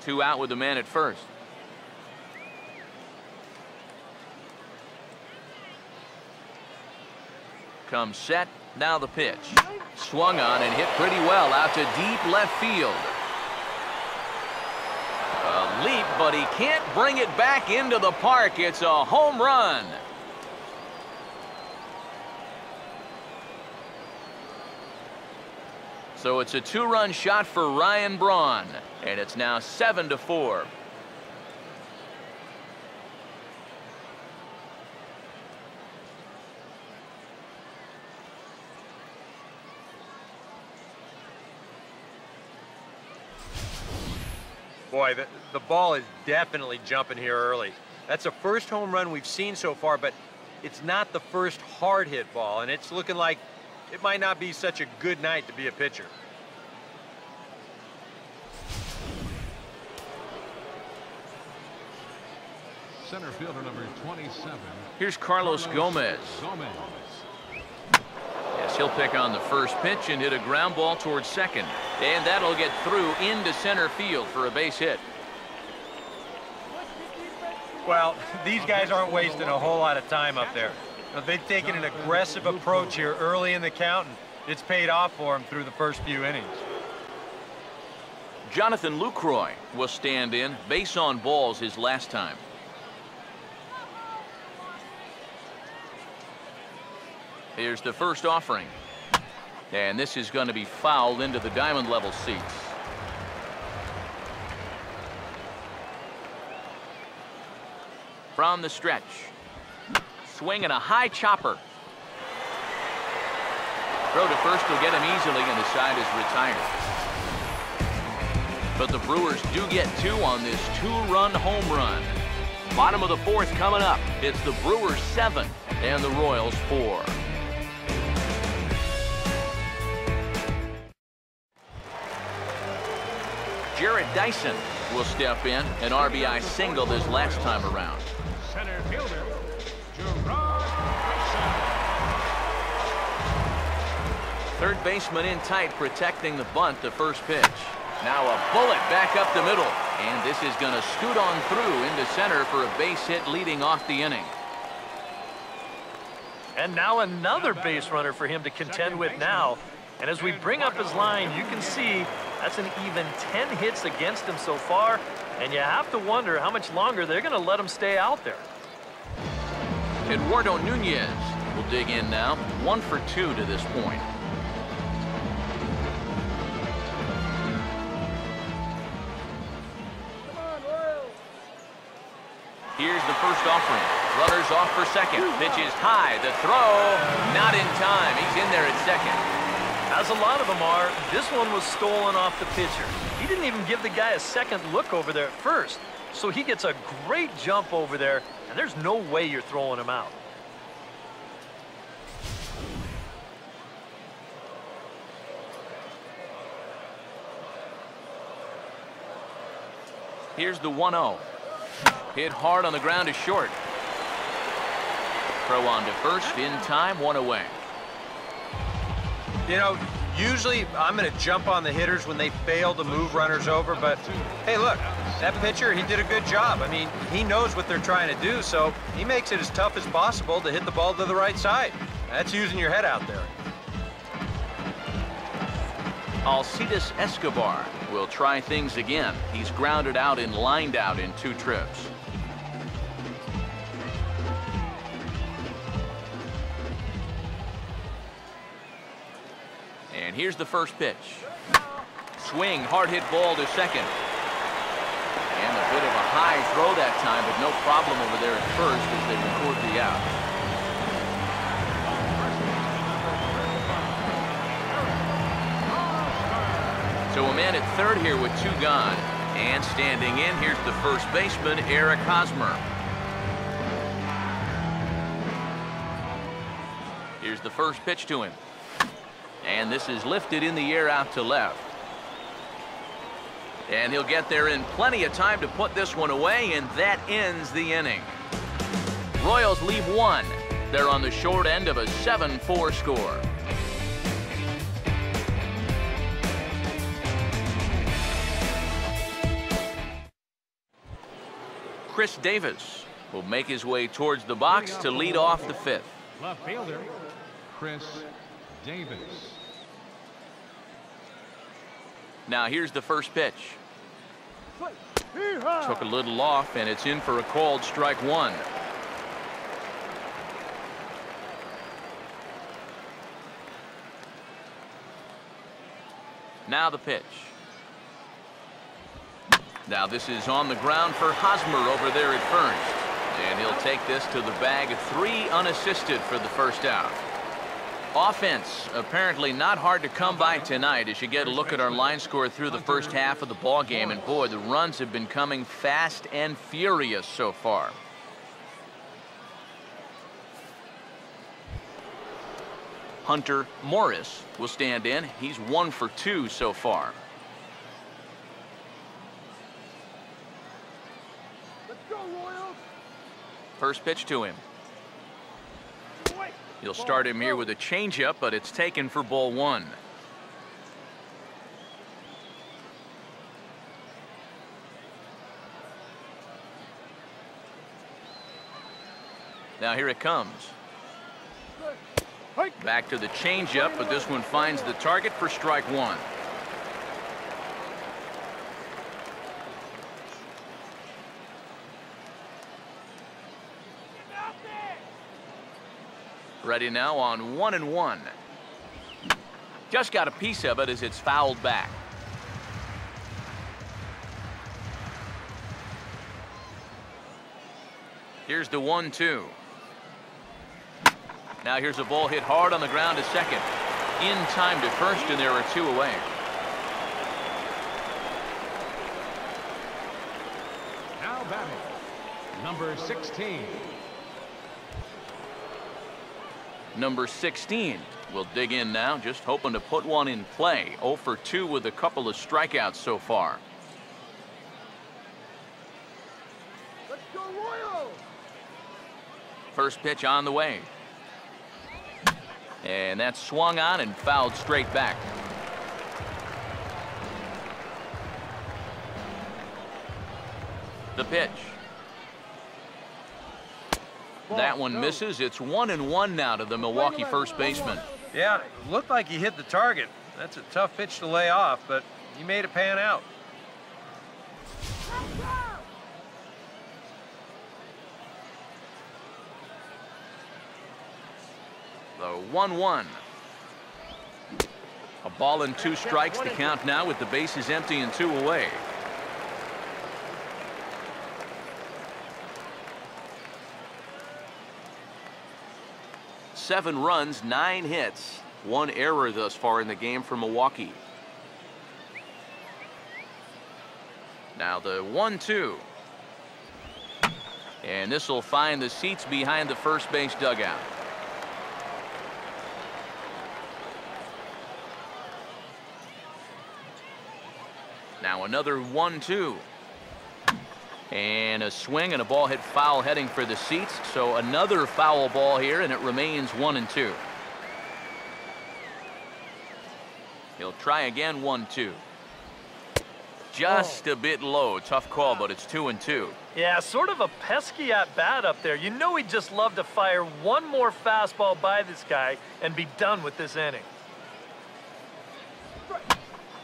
Two out with the man at first. Comes set. Now the pitch. Swung on and hit pretty well out to deep left field. A leap, but he can't bring it back into the park. It's a home run. So it's a 2-run shot for Ryan Braun, and it's now 7-4. Boy, the ball is definitely jumping here early. That's the first home run we've seen so far, but it's not the first hard hit ball, and it's looking like it might not be such a good night to be a pitcher. Center fielder number 27. Here's Carlos Gomez. Yes, he'll pick on the first pitch and hit a ground ball towards second. And that'll get through into center field for a base hit. Well, these guys aren't wasting a whole lot of time up there. They've taken an aggressive approach here early in the count, and it's paid off for them through the first few innings. Jonathan Lucroy will stand in. Base on balls his last time. Here's the first offering. And this is going to be fouled into the diamond level seats. From the stretch. Swing and a high chopper. Throw to first will get him easily, and the side is retired. But the Brewers do get 2 on this 2-run home run. Bottom of the 4th coming up. It's the Brewers 7 and the Royals 4. Jarrett Dyson will step in, an RBI single this last time around. Center fielder, third baseman in tight, protecting the bunt, the first pitch. Now a bullet back up the middle, and this is going to scoot on through into center for a base hit leading off the inning. And now another base runner for him to contend with now. And as we bring up his line, you can see that's an even 10 hits against him so far, and you have to wonder how much longer they're going to let him stay out there. Eduardo Nunez will dig in now, 1 for 2 to this point. Here's the first offering. Runners off for second. Pitch is high. The throw, not in time. He's in there at second. As a lot of them are, this one was stolen off the pitcher. He didn't even give the guy a second look over there at first. So he gets a great jump over there, and there's no way you're throwing him out. Here's the 1-0. Hit hard on the ground is short. Throw on to first, in time, 1 away. You know, usually I'm going to jump on the hitters when they fail to move runners over, but hey, look, that pitcher, he did a good job. I mean, he knows what they're trying to do, so he makes it as tough as possible to hit the ball to the right side. That's using your head out there. Alcides Escobar will try things again. He's grounded out and lined out in 2 trips. And here's the first pitch. Swing, hard hit ball to second. And a bit of a high throw that time, but no problem over there at first as they record the out. So a man at third here with 2 gone. And standing in, here's the first baseman, Eric Hosmer. Here's the first pitch to him. And this is lifted in the air out to left. And he'll get there in plenty of time to put this one away, and that ends the inning. Royals leave 1. They're on the short end of a 7-4 score. Chris Davis will make his way towards the box to lead off the 5th. Left fielder, Chris Davis. Now here's the first pitch. Took a little off, and it's in for a called strike 1. Now the pitch. Now this is on the ground for Hosmer over there at first. And he'll take this to the bag. 3 unassisted for the first out. Offense apparently not hard to come by tonight as you get a look at our line score through the first half of the ball game, and boy, the runs have been coming fast and furious so far. Hunter Morris will stand in. He's 1 for 2 so far. Let's go, Royals. First pitch to him. He'll start him here with a changeup, but it's taken for ball 1. Now here it comes. Back to the changeup, but this one finds the target for strike 1. Ready now on 1-1. Just got a piece of it as it's fouled back. Here's the 1-2. Now here's a ball hit hard on the ground to second. In time to first, and there are 2 away. Now batting, number 16. Number 16 will dig in now, just hoping to put one in play. 0 for 2 with a couple of strikeouts so far. Let's go, Royals. First pitch on the way. And that's swung on and fouled straight back. The pitch. That one misses. It's 1-1 now to the Milwaukee first baseman. Yeah, it looked like he hit the target. That's a tough pitch to lay off, but he made it pan out. The 1-1. A ball and 2 strikes to count now with the bases empty and 2 away. Seven runs, 9 hits, 1 error thus far in the game for Milwaukee. Now the 1-2. And this will find the seats behind the first base dugout. Now another 1-2. And a swing and a ball hit foul heading for the seats. So another foul ball here, and it remains 1-2. He'll try again, 1-2. Just a bit low. Tough call, but it's 2-2. Yeah, sort of a pesky at-bat up there. You know he'd just love to fire one more fastball by this guy and be done with this inning.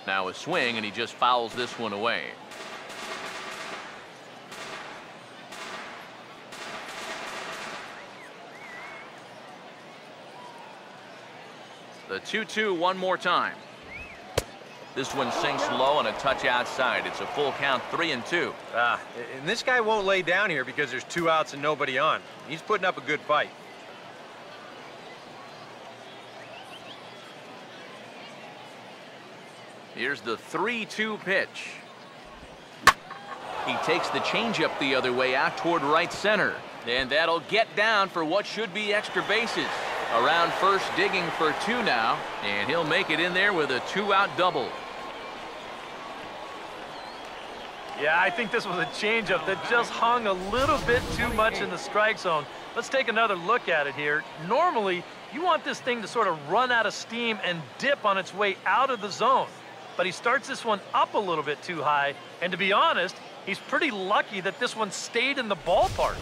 Now a swing, and he just fouls this one away. The 2-2 one more time. This one sinks low and a touch outside. It's a full count, 3-2. And this guy won't lay down here because there's 2 outs and nobody on. He's putting up a good fight. Here's the 3-2 pitch. He takes the changeup the other way out toward right center. And that'll get down for what should be extra bases. Around first, digging for 2 now, and he'll make it in there with a 2-out double. Yeah, I think this was a changeup that just hung a little bit too much in the strike zone. Let's take another look at it here. Normally, you want this thing to sort of run out of steam and dip on its way out of the zone. But he starts this one up a little bit too high, and to be honest, he's pretty lucky that this one stayed in the ballpark.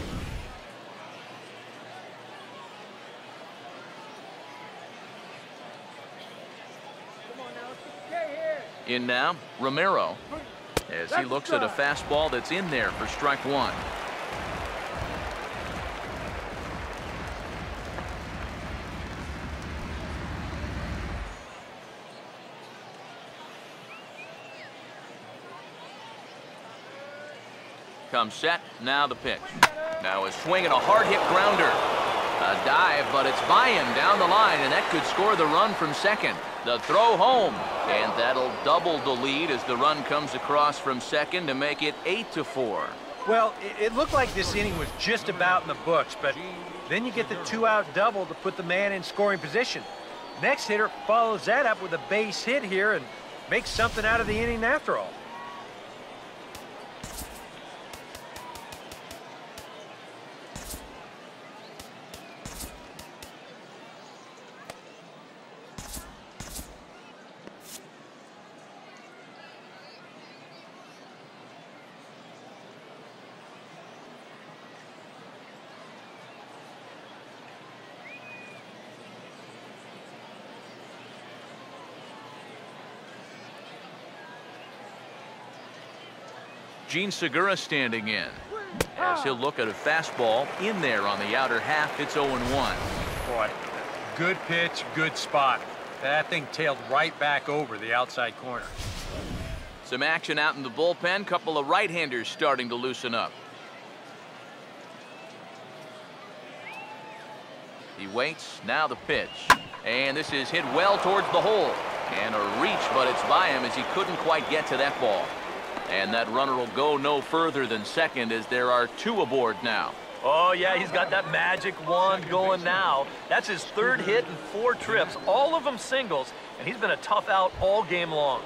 In now, Romero, as he looks at a fastball that's in there for strike 1. Comes set, now the pitch. Now a swing and a hard hit grounder. A dive, but it's by him down the line, and that could score the run from second. The throw home, and that'll double the lead as the run comes across from second to make it 8-4. Well, it looked like this inning was just about in the books, but then you get the 2-out double to put the man in scoring position. Next hitter follows that up with a base hit here and makes something out of the inning after all. Gene Segura standing in, as he'll look at a fastball in there on the outer half. It's 0-1. Boy, good pitch, good spot. That thing tailed right back over the outside corner. Some action out in the bullpen. Couple of right-handers starting to loosen up. He waits, now the pitch. And this is hit well towards the hole. And a reach, but it's by him as he couldn't quite get to that ball. And that runner will go no further than second as there are 2 aboard now. Oh, yeah, he's got that magic wand going now. That's his 3rd hit in 4 trips, all of them singles, and he's been a tough out all game long.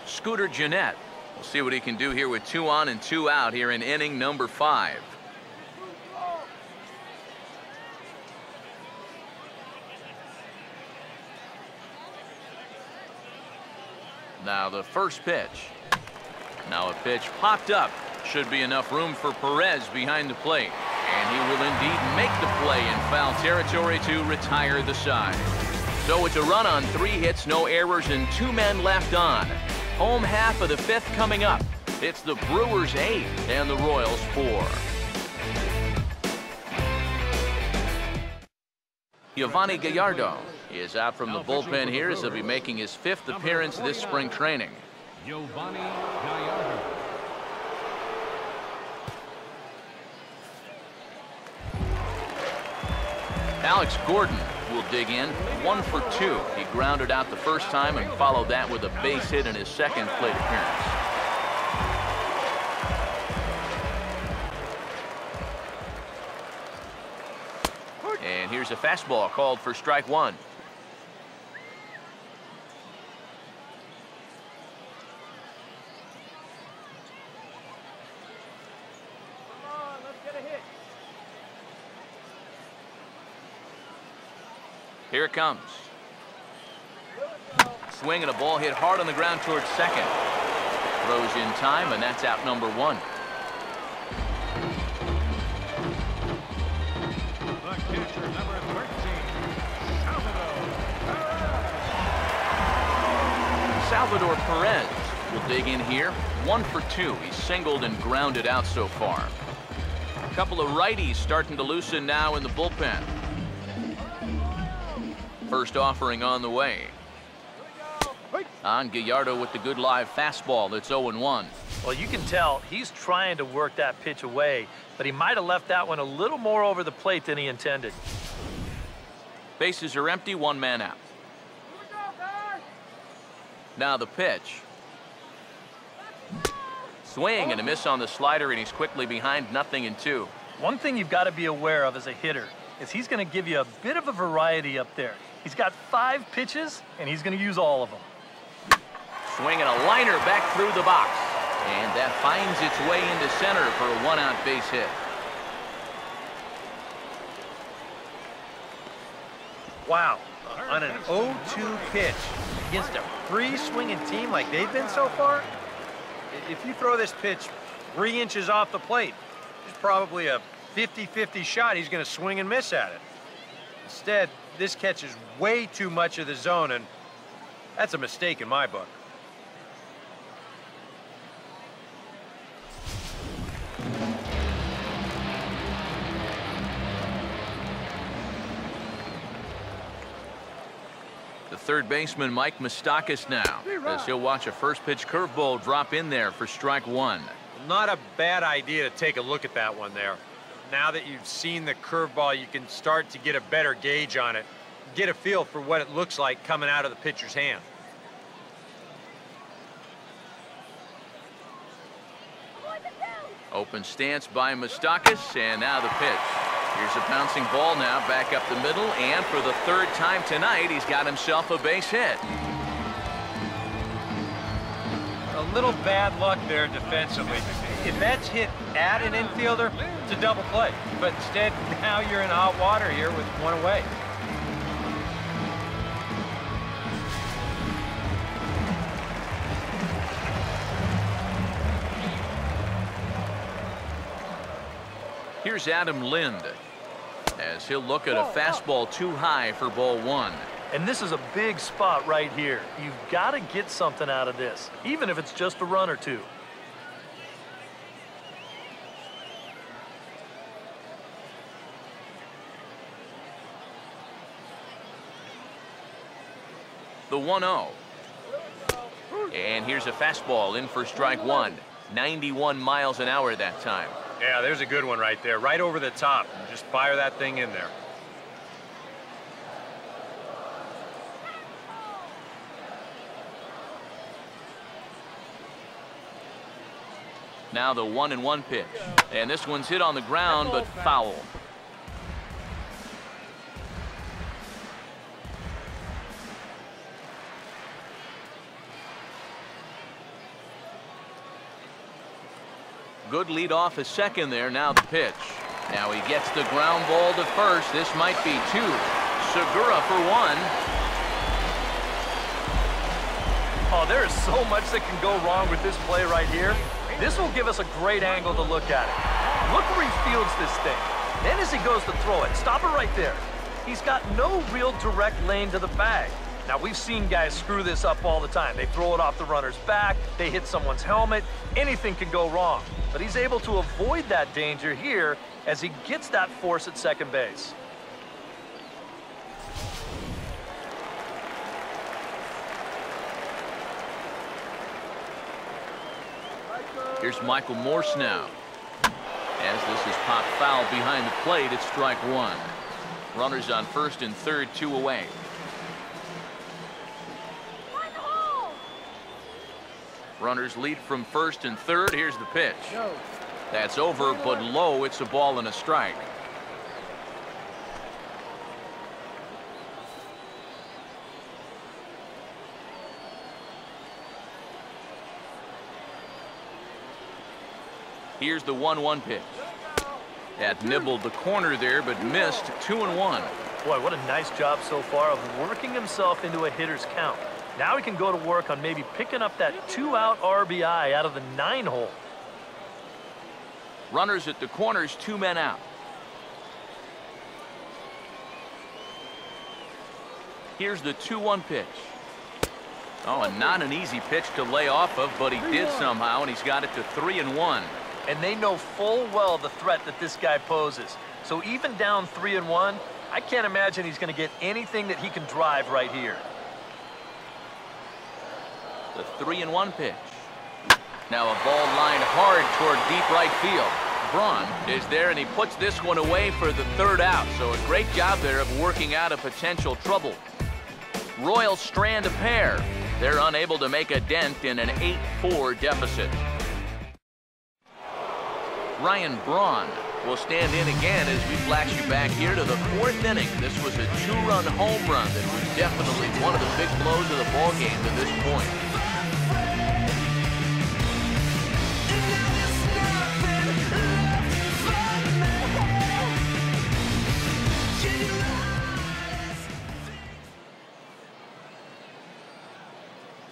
Scooter Gennett. We'll see what he can do here with 2 on and 2 out here in inning number 5. Now the first pitch. Now a pitch popped up. Should be enough room for Perez behind the plate. And he will indeed make the play in foul territory to retire the side. So it's a run on 3 hits, no errors, and 2 men left on. Home half of the 5th coming up. It's the Brewers 8 and the Royals 4. Yovani Gallardo is out from the bullpen here as he'll be making his 5th appearance this spring training. Yovani Gallardo. Alex Gordon will dig in, 1 for 2. He grounded out the first time and followed that with a base hit in his 2nd plate appearance. And here's a fastball called for strike 1. Here it comes. Swing and a ball hit hard on the ground towards 2nd. Throws in time, and that's out number 1. The catcher, number 13, Salvador Perez will dig in here. 1 for 2. He's singled and grounded out so far. A couple of righties starting to loosen now in the bullpen. First offering on the way. On Gallardo with the good live fastball. That's 0-1. Well, you can tell he's trying to work that pitch away, but he might have left that one a little more over the plate than he intended. Bases are empty, 1 man out. Now the pitch. Swing and a miss on the slider, and he's quickly behind 0-2. One thing you've got to be aware of as a hitter is he's going to give you a bit of a variety up there. He's got 5 pitches, and he's going to use all of them. Swing and a liner back through the box. And that finds its way into center for a 1-out base hit. Wow, on an 0-2 pitch against a free-swinging team like they've been so far, if you throw this pitch 3 inches off the plate, there's probably a 50-50 shot he's going to swing and miss at it. Instead, this catches way too much of the zone, and that's a mistake in my book. The third baseman, Mike Moustakas, now, as he'll watch a first pitch curveball drop in there for strike 1. Not a bad idea to take a look at that one there. Now that you've seen the curveball, you can start to get a better gauge on it, get a feel for what it looks like coming out of the pitcher's hand. Open stance by Moustakas, and now the pitch. Here's a bouncing ball now back up the middle, and for the 3rd time tonight, he's got himself a base hit. A little bad luck there defensively. If that's hit at an infielder, it's a double play. But instead, now you're in hot water here with 1 away. Here's Adam Lind as he'll look at a fastball too high for ball 1. And this is a big spot right here. You've got to get something out of this, even if it's just a run or 2. The 1-0. And here's a fastball in for strike 1. 91 miles an hour that time. Yeah, there's a good one right there, right over the top. Just fire that thing in there. Now the 1-1 pitch. And this one's hit on the ground, but foul. Good lead off at second there. Now the pitch. Now he gets the ground ball to first. This might be 2. Segura for 1. Oh, there is so much that can go wrong with this play right here. This will give us a great angle to look at it. Look where he fields this thing. Then as he goes to throw it, stop it right there. He's got no real direct lane to the bag. Now, we've seen guys screw this up all the time. They throw it off the runner's back, they hit someone's helmet, anything can go wrong. But he's able to avoid that danger here as he gets that force at second base. Here's Michael Morse now. As this is popped foul behind the plate, it's strike one. Runners on first and third, 2 away. Runners lead from first and third. Here's the pitch. That's over, but low. It's a ball and a strike. Here's the 1-1 pitch. That nibbled the corner there, but missed. 2-1. Boy, what a nice job so far of working himself into a hitter's count. Now he can go to work on maybe picking up that 2-out RBI out of the 9-hole. Runners at the corners, 2 men out. Here's the 2-1 pitch. Oh, and not an easy pitch to lay off of, but he did somehow, and he's got it to 3-1. And they know full well the threat that this guy poses. So even down 3-1, I can't imagine he's going to get anything that he can drive right here. The 3-1 pitch. Now a ball lined hard toward deep right field. Braun is there, and he puts this one away for the 3rd out. So a great job there of working out a potential trouble. Royals strand a pair. They're unable to make a dent in an 8-4 deficit. Ryan Braun will stand in again as we flash you back here to the 4th inning. This was a 2-run home run that was definitely one of the big blows of the ball game to this point.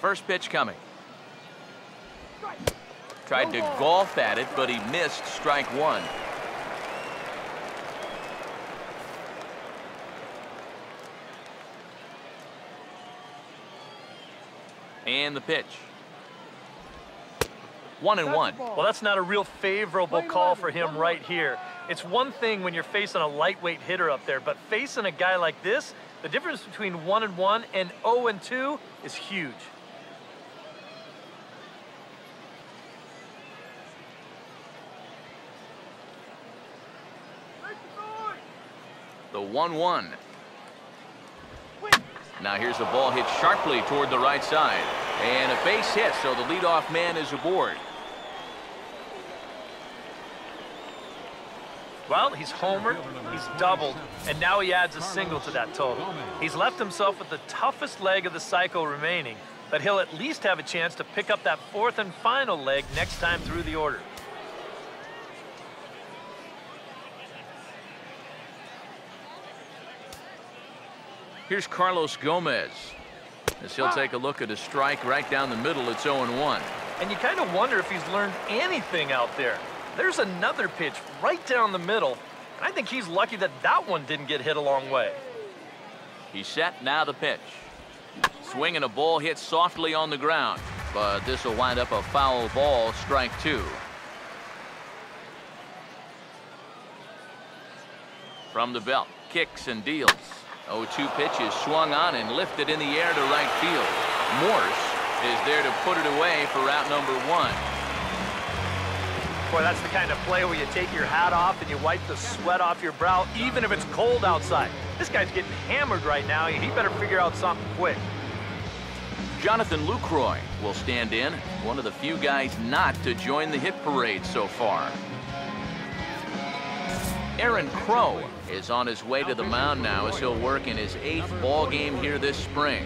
First pitch coming. Tried to golf at it, but he missed. Strike one. And the pitch. 1-1. Well, that's not a real favorable call for him right here. It's one thing when you're facing a lightweight hitter up there, but facing a guy like this, the difference between 1-1 and 0-2 is huge. The 1-1. Now here's the ball hit sharply toward the right side. And a base hit, so the leadoff man is aboard. Well, he's homered, he's doubled, and now he adds a single to that total. He's left himself with the toughest leg of the cycle remaining, but he'll at least have a chance to pick up that 4th and final leg next time through the order. Here's Carlos Gomez as he'll take a look at a strike right down the middle. It's 0-1. And you kind of wonder if he's learned anything out there. There's another pitch right down the middle, and I think he's lucky that that one didn't get hit a long way. He's set. Now the pitch. Swinging a ball hit softly on the ground, but this will wind up a foul ball. Strike two. From the belt, kicks and deals. 0-2 pitch is swung on and lifted in the air to right field. Morse is there to put it away for out number 1. Boy, that's the kind of play where you take your hat off and you wipe the sweat off your brow, even if it's cold outside. This guy's getting hammered right now. He better figure out something quick. Jonathan Lucroy will stand in, one of the few guys not to join the hit parade so far. Aaron Crow is on his way to the mound now as he'll work in his 8th ball game here this spring.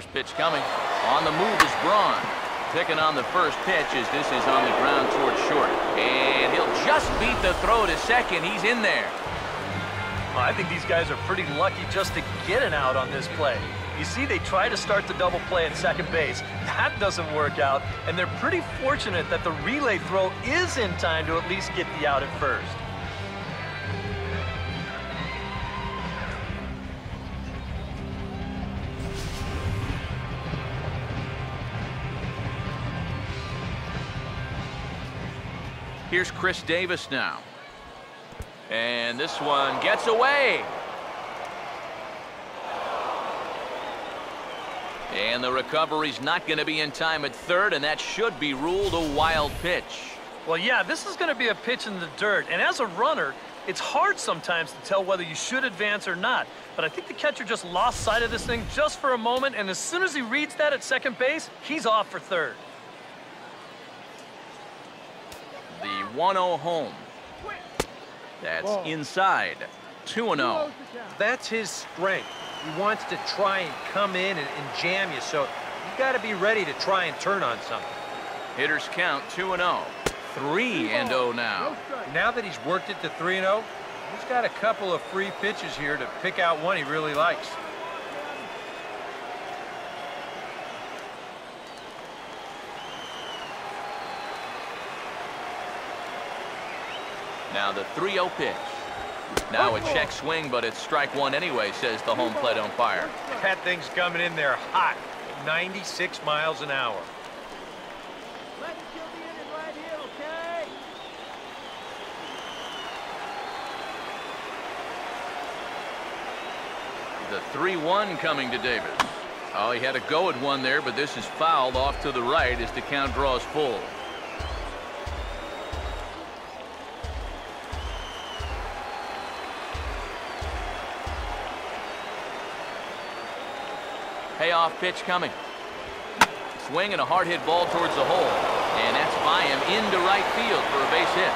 First pitch coming. On the move is Braun. Picking on the first pitch as this is on the ground towards short. And he'll just beat the throw to second. He's in there. Well, I think these guys are pretty lucky just to get an out on this play. You see, they try to start the double play at second base. That doesn't work out, and they're pretty fortunate that the relay throw is in time to at least get the out at first. Here's Chris Davis now. And this one gets away. And the recovery's not going to be in time at third, and that should be ruled a wild pitch. Well, yeah, this is going to be a pitch in the dirt, and as a runner, it's hard sometimes to tell whether you should advance or not. But I think the catcher just lost sight of this thing just for a moment, and as soon as he reads that at second base, he's off for third. The 1-0 home. That's inside. 2-0. That's his strength. He wants to try and come in and jam you, so you got to be ready to try and turn on something. Hitters count 2-0. 3-0 now. Now that he's worked it to 3-0, he's got a couple of free pitches here to pick out one he really likes. Now the 3-0 pitch. Now a check swing, but it's strike one anyway, says the home plate umpire. That thing's coming in there hot, 96 miles an hour. Let it kill the inning right here, okay? The 3-1 coming to Davis. Oh, he had a go at one there, but this is fouled off to the right as the count draws full. Payoff pitch coming. Swing and a hard hit ball towards the hole. And that's by him into right field for a base hit.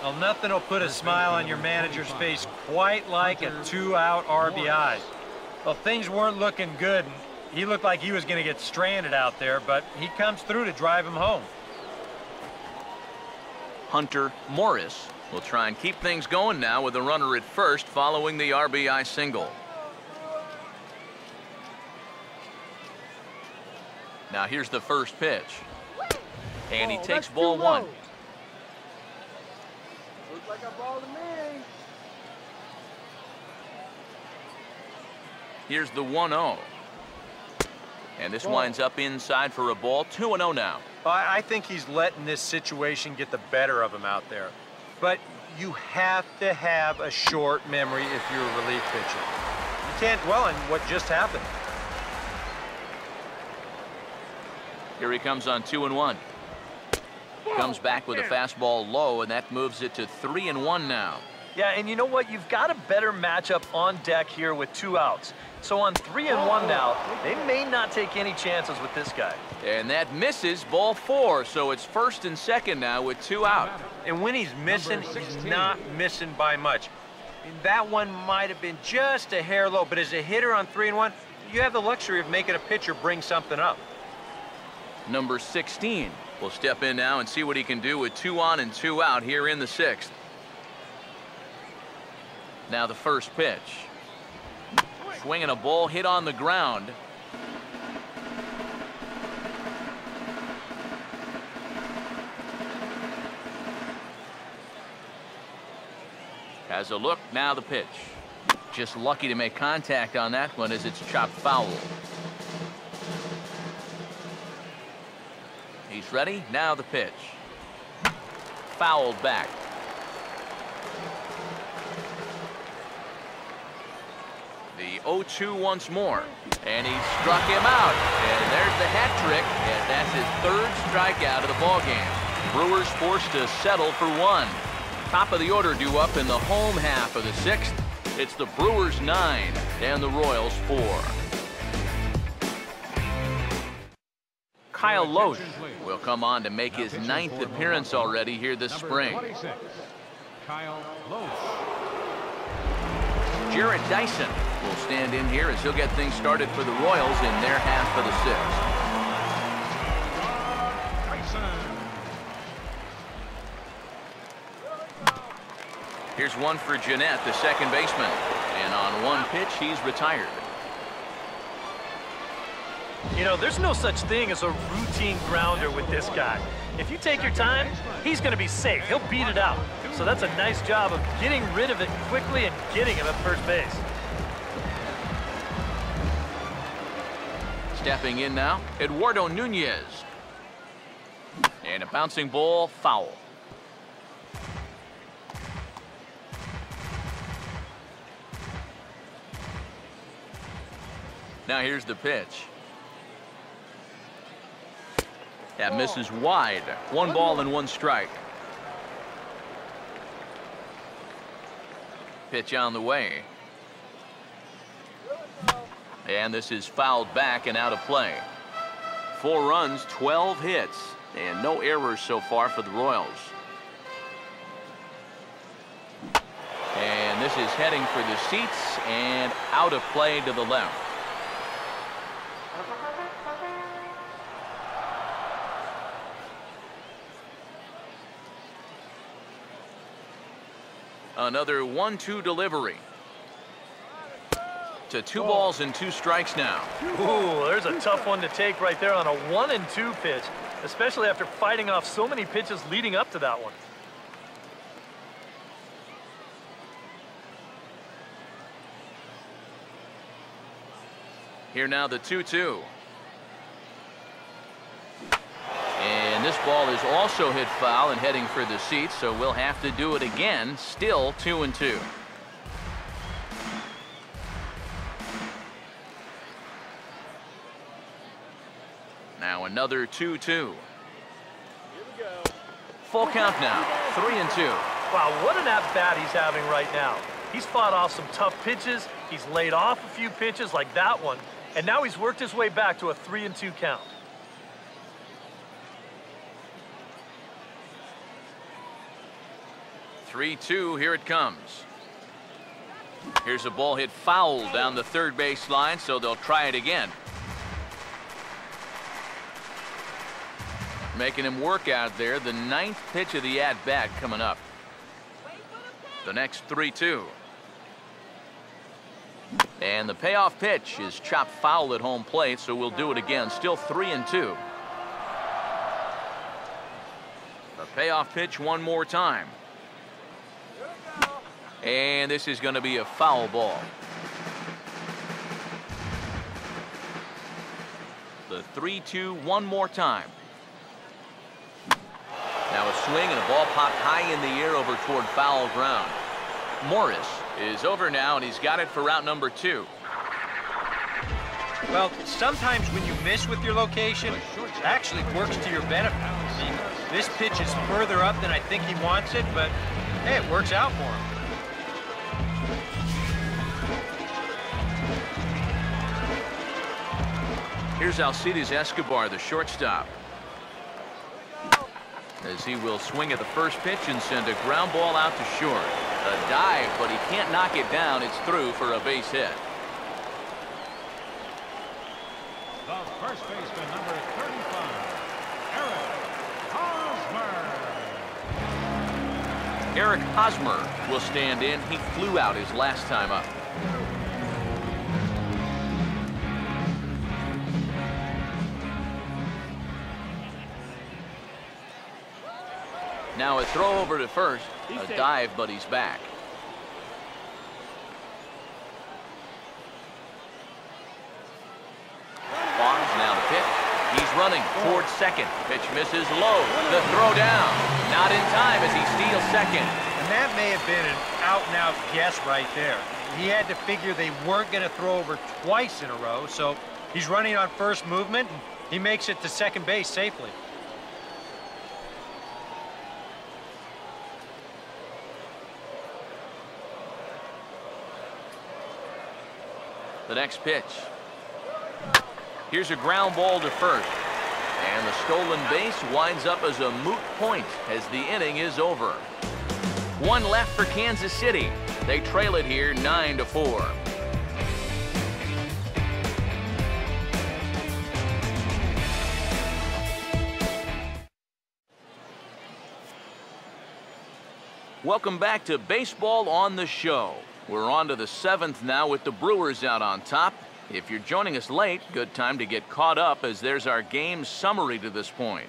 Well, nothing will put a smile on your manager's face quite like a 2-out RBI. Well, things weren't looking good. He looked like he was going to get stranded out there, but he comes through to drive him home. Hunter Morris will try and keep things going now with a runner at first following the RBI single. Now here's the first pitch. And he takes ball one. Looks like a ball to me. Here's the 1-0. And this winds up inside for a ball. 2-0 now. I think he's letting this situation get the better of him out there. But you have to have a short memory if you're a relief pitcher. You can't dwell on what just happened. Here he comes on 2-1. Comes back with a fastball low, and that moves it to 3-1 now. Yeah, and you know what? You've got a better matchup on deck here with 2 outs. So on 3-1 now, they may not take any chances with this guy. And that misses, ball 4, so it's first and second now with 2 out. And when he's missing, he's not missing by much. That one might have been just a hair low, but as a hitter on 3-1, you have the luxury of making a pitcher bring something up. Number 16 will step in now and see what he can do with 2 on and 2 out here in the 6th. Now the first pitch. Swinging a ball hit on the ground. Has a look, now the pitch. Just lucky to make contact on that one as it's chopped foul. He's ready, now the pitch. Fouled back. The 0-2 once more, and he struck him out, and there's the hat trick, and that's his 3rd strikeout of the ballgame. Brewers forced to settle for 1. Top of the order due up in the home half of the 6th. It's the Brewers 9 and the Royals 4. Kyle Loesch will come on to make his 9th appearance already here this spring. Kyle Loesch. Jarrett Dyson will stand in here as he'll get things started for the Royals in their half of the sixth. Here's one for Gennett, the second baseman. And on one pitch, he's retired. You know, there's no such thing as a routine grounder with this guy. If you take your time, he's going to be safe. He'll beat it out. So that's a nice job of getting rid of it quickly and getting him at first base. Stepping in now, Eduardo Nunez. And a bouncing ball, foul. Now here's the pitch. That misses wide. 1 ball and 1 strike. Pitch on the way. And this is fouled back and out of play. 4 runs, 12 hits, and no errors so far for the Royals. And this is heading for the seats and out of play to the left. Another 1-2 delivery. To 2 balls and 2 strikes now. Ooh, there's a tough one to take right there on a 1-2 pitch, especially after fighting off so many pitches leading up to that one. Here now the 2-2. And this ball is also hit foul and heading for the seats, so we'll have to do it again. Still 2-2. Now another 2-2. Full count now, 3-2. Wow, what an at-bat he's having right now. He's fought off some tough pitches. He's laid off a few pitches like that one. And now he's worked his way back to a 3-2 count. Here it comes. Here's a ball hit foul down the third base line, so they'll try it again. Making him work out there. The 9th pitch of the at-bat coming up. The next 3-2. And the payoff pitch is chopped foul at home plate, so we'll do it again. Still 3-2. The payoff pitch one more time. And this is going to be a foul ball. The 3-2 one more time. Now a swing and a ball popped high in the air over toward foul ground. Morris is over now, and he's got it for route number 2. Well, sometimes when you miss with your location, it actually works to your benefit. I mean, this pitch is further up than I think he wants it, but hey, it works out for him. Here's Alcides Escobar, the shortstop, as he will swing at the first pitch and send a ground ball out to short. A dive, but he can't knock it down. It's through for a base hit. The first baseman, number 35, Eric Hosmer. Eric Hosmer will stand in. He flew out his last time up. Now a throw over to first. A dive, but he's back. Barnes now the pitch. He's running towards second. Pitch misses low. The throw down. Not in time as he steals second. And that may have been an out-and-out guess right there. He had to figure they weren't going to throw over twice in a row, so he's running on first movement, and he makes it to second base safely. The next pitch. Here's a ground ball to first. And the stolen base winds up as a moot point as the inning is over. 1 left for Kansas City. They trail it here 9-4. Welcome back to Baseball on the Show. We're on to the 7th now with the Brewers out on top. If you're joining us late, good time to get caught up as there's our game summary to this point.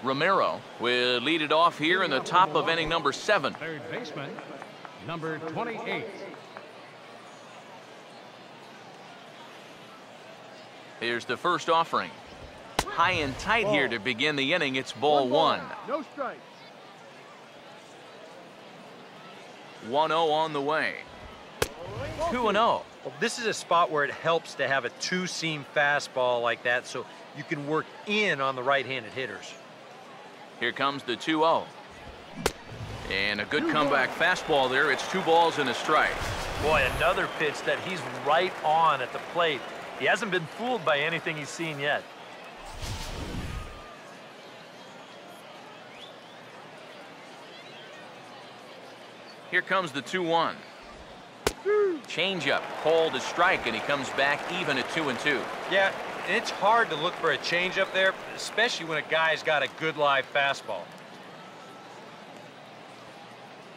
Romero will lead it off here in the top of inning number 7. Third baseman, number 28. Here's the first offering. High and tight here to begin the inning. It's ball 1. No strikes. 1-0 on the way. 2-0. Well, this is a spot where it helps to have a two-seam fastball like that so you can work in on the right-handed hitters. Here comes the 2-0. And a good comeback fastball there. It's 2 balls and a strike. Boy, another pitch that he's right on at the plate. He hasn't been fooled by anything he's seen yet. Here comes the 2-1. Changeup, called a strike, and he comes back even at 2-2. Yeah, and it's hard to look for a changeup there, especially when a guy's got a good live fastball.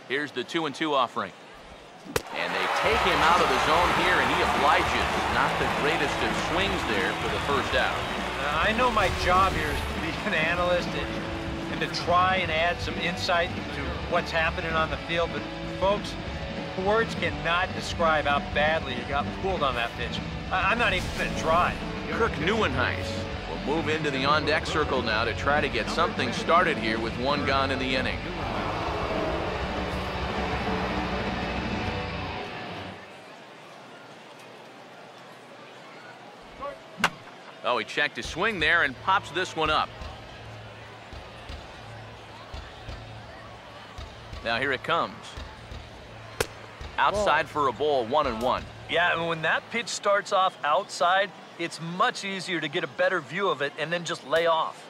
Here's the 2-2 offering. And they take him out of the zone here, and he obliges. Not the greatest of swings there for the first out. I know my job here is to be an analyst and to try and add some insight to what's happening on the field, but folks, words cannot describe how badly you got pulled on that pitch. I'm not even going to try. Kirk Neuenhuis will move into the on-deck circle now to try to get something started here with 1 gone in the inning. Oh, he checked his swing there and pops this one up. Now here it comes. Outside for a ball, 1-1. Yeah, and when that pitch starts off outside, it's much easier to get a better view of it and then just lay off.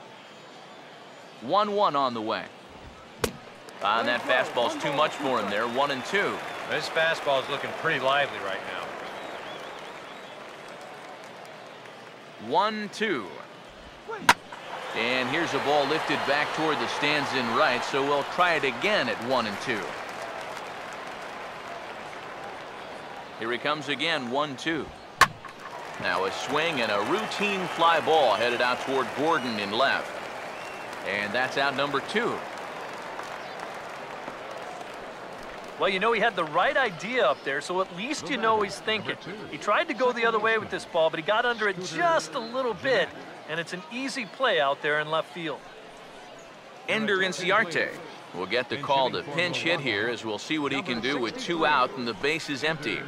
1-1 on the way. And that fastball's too much for him there, 1-2. This fastball is looking pretty lively right now. 1-2. And here's a ball lifted back toward the stands in right, so we'll try it again at 1-2. Here he comes again, 1-2. Now a swing and a routine fly ball headed out toward Bolden in left. And that's out number 2. Well, you know, he had the right idea up there, so at least you know he's thinking. He tried to go the other way with this ball, but he got under it just a little bit, and it's an easy play out there in left field. Ender Inciarte will get the call to pinch hit here, as we'll see what he can do with 2 out and the base is empty.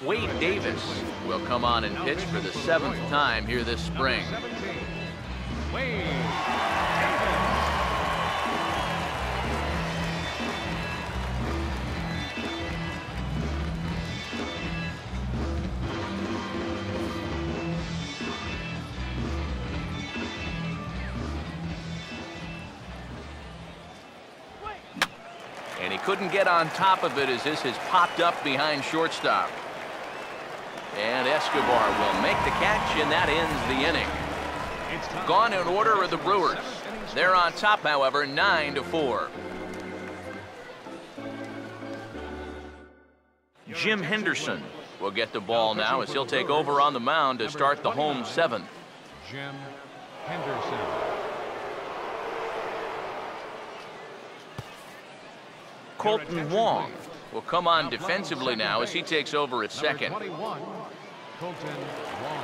Wade Davis will come on and pitch for the 7th time here this spring. And he couldn't get on top of it as this has popped up behind shortstop. And Escobar will make the catch, and that ends the inning. Gone in order are the Brewers. They're on top, however, 9-4. Jim Henderson will get the ball now as he'll take over on the mound to start the home 7th. Jim Henderson. Colton Wong will come on defensively now as he takes over at second. 21, Colton Wong.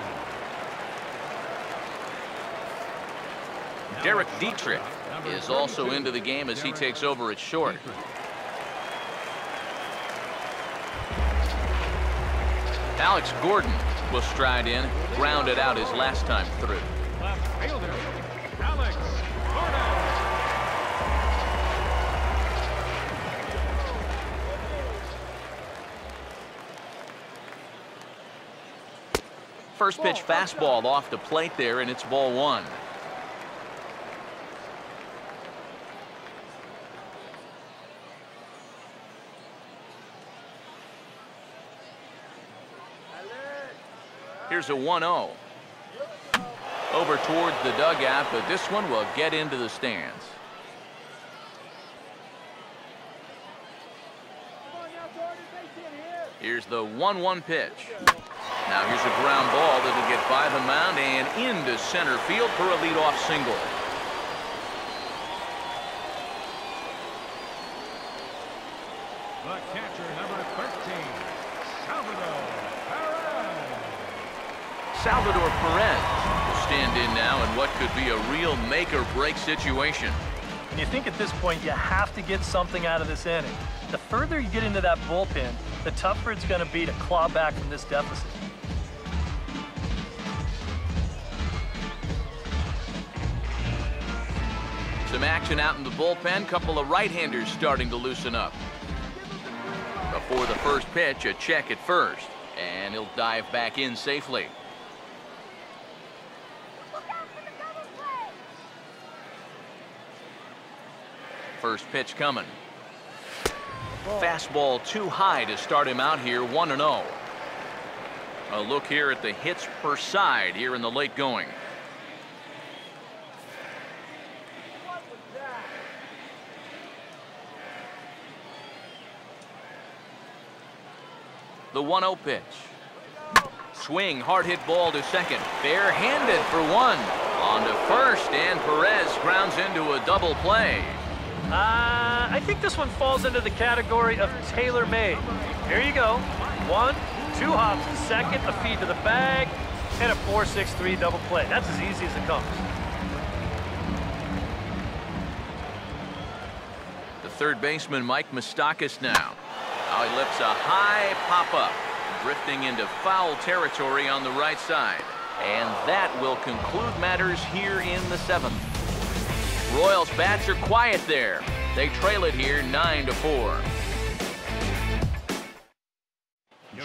Derek Dietrich is also into the game as he takes over at short. Alex Gordon will stride in, grounded out his last time through. Left fielder, Alex Gordon. First pitch fastball off the plate there, and it's ball one. Here's a 1-0. Over towards the dugout, but this one will get into the stands. Here's the 1-1 pitch. Now here's a ground ball that'll get by the mound and into center field for a leadoff single. The catcher, number 13, Salvador Perez. Salvador Perez will stand in now in what could be a real make-or-break situation. And you think at this point you have to get something out of this inning. The further you get into that bullpen, the tougher it's going to be to claw back from this deficit. Some action out in the bullpen. Couple of right-handers starting to loosen up. Before the first pitch, a check at first. And he'll dive back in safely. First pitch coming. Fastball too high to start him out here, 1-0. A look here at the hits per side here in the late going. The 1-0 pitch. Swing, hard hit ball to second. Bare-handed for one. On to first, and Perez grounds into a double play. I think this one falls into the category of tailor-made. Here you go. 1, 2 hops to second, a feed to the bag, and a 4-6-3 double play. That's as easy as it comes. The third baseman, Mike Moustakas now. Now he lifts a high pop-up, drifting into foul territory on the right side. And that will conclude matters here in the 7th. Royals bats are quiet there. They trail it here 9-4.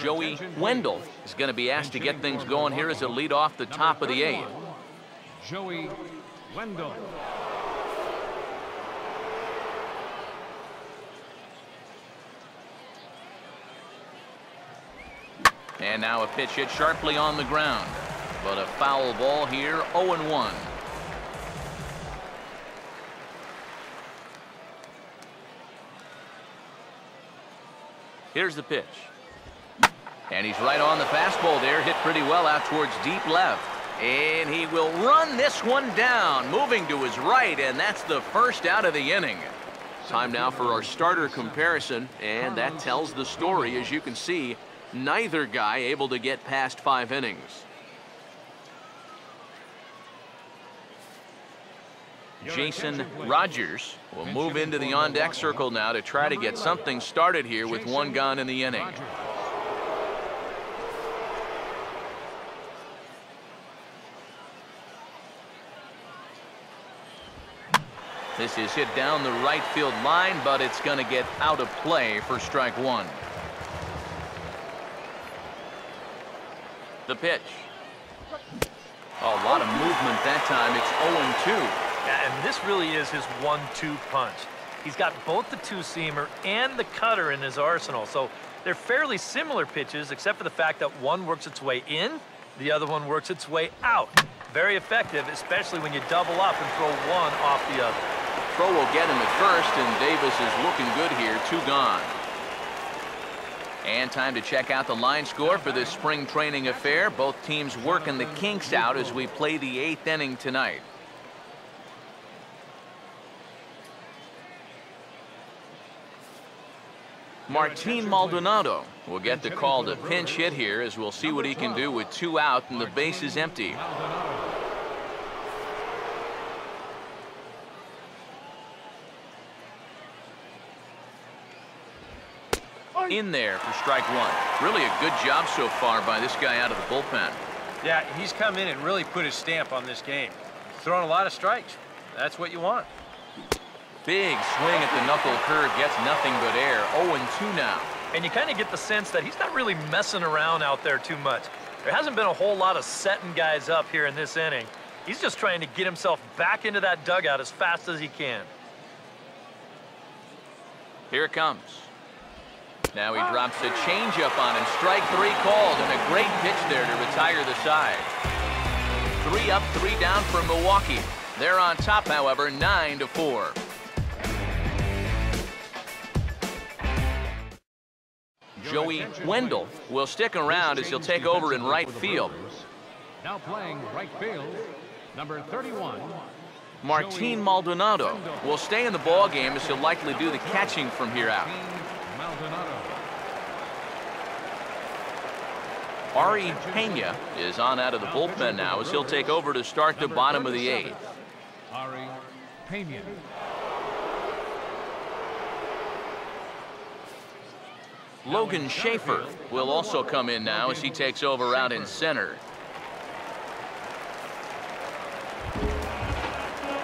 Joey Wendell is going to be asked to get things going here as a lead off the top of the 8th. Joey Wendell. And now a pitch hit sharply on the ground. But a foul ball here, 0-1. Here's the pitch. And he's right on the fastball there, hit pretty well out towards deep left. And he will run this one down, moving to his right, and that's the first out of the inning. Time now for our starter comparison, and that tells the story. As you can see, neither guy able to get past 5 innings. Jason Rogers will move into the on-deck circle now to try to get something started here with one gone in the inning. This is hit down the right field line, but it's going to get out of play for strike one. The pitch. A lot of movement that time. It's 0-2. Yeah, and this really is his 1-2 punch. He's got both the two-seamer and the cutter in his arsenal, so they're fairly similar pitches, except for the fact that one works its way in, the other one works its way out. Very effective, especially when you double up and throw one off the other. Throw will get him at first, and Davis is looking good here. 2 gone. And time to check out the line score for this spring training affair. Both teams working the kinks out as we play the 8th inning tonight. Martin Maldonado will get the call to pinch hit here, as we'll see what he can do with 2 out and the base is empty. In there for strike one. Really a good job so far by this guy out of the bullpen. Yeah, he's come in and really put his stamp on this game. He's throwing a lot of strikes. That's what you want. Big swing at the knuckle curve, gets nothing but air. 0-2 now. And you kind of get the sense that he's not really messing around out there too much. There hasn't been a whole lot of setting guys up here in this inning. He's just trying to get himself back into that dugout as fast as he can. Here it comes. Now he drops a changeup on him. Strike 3 called, and a great pitch there to retire the side. 3 up, 3 down for Milwaukee. They're on top, however, 9-4. Joey Wendell will stick around as he'll take over in right field. Now playing right field, number 31. Martin Maldonado will stay in the ball game as he'll likely do the catching from here out. Maldonado. Ari Pena is on out of the bullpen now as he'll take over to start the bottom of the 8th. Ari Pena. Logan Schaefer will also come in now as he takes over out in center.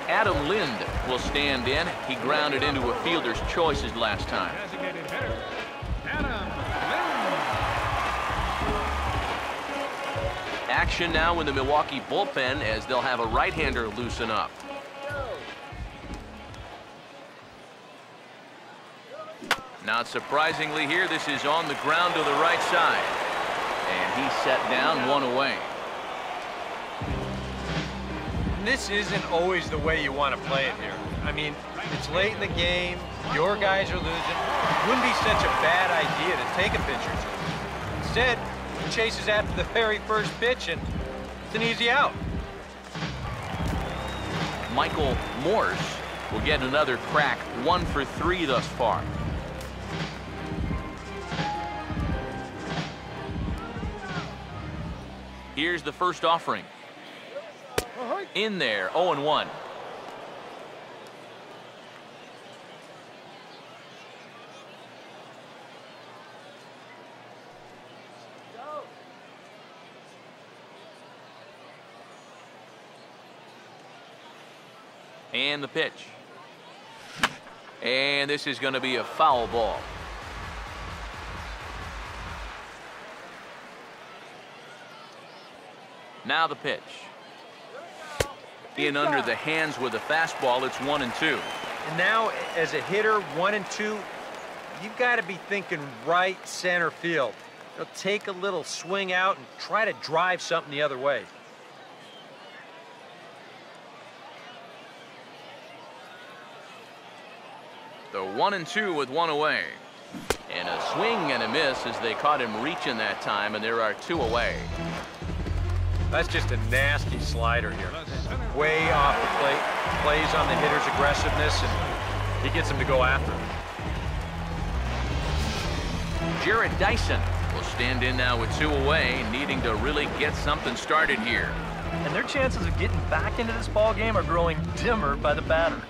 Adam Lind will stand in. He grounded into a fielder's choices last time. Designated hitter, Adam Lind. Action now in the Milwaukee bullpen as they'll have a right-hander loosen up. Not surprisingly here, this is on the ground to the right side. And he's set down, 1 away. This isn't always the way you want to play it here. I mean, it's late in the game, your guys are losing. It wouldn't be such a bad idea to take a pitch or two. Instead, he chases after the very first pitch, and it's an easy out. Michael Morse will get another crack, 1 for 3 thus far. Here's the first offering. In there, 0-1. And the pitch. And this is going to be a foul ball. Now the pitch. In under the hands with a fastball, it's 1-2. And now, as a hitter, 1 and 2, you've got to be thinking right center field. You'll take a little swing out and try to drive something the other way. The 1-2 with 1 away. And a swing and a miss as they caught him reaching that time, and there are 2 away. That's just a nasty slider here. Way off the plate. Plays on the hitter's aggressiveness, and he gets him to go after him. Jared Dyson will stand in now with 2 away, needing to really get something started here. And their chances of getting back into this ball game are growing dimmer by the batter.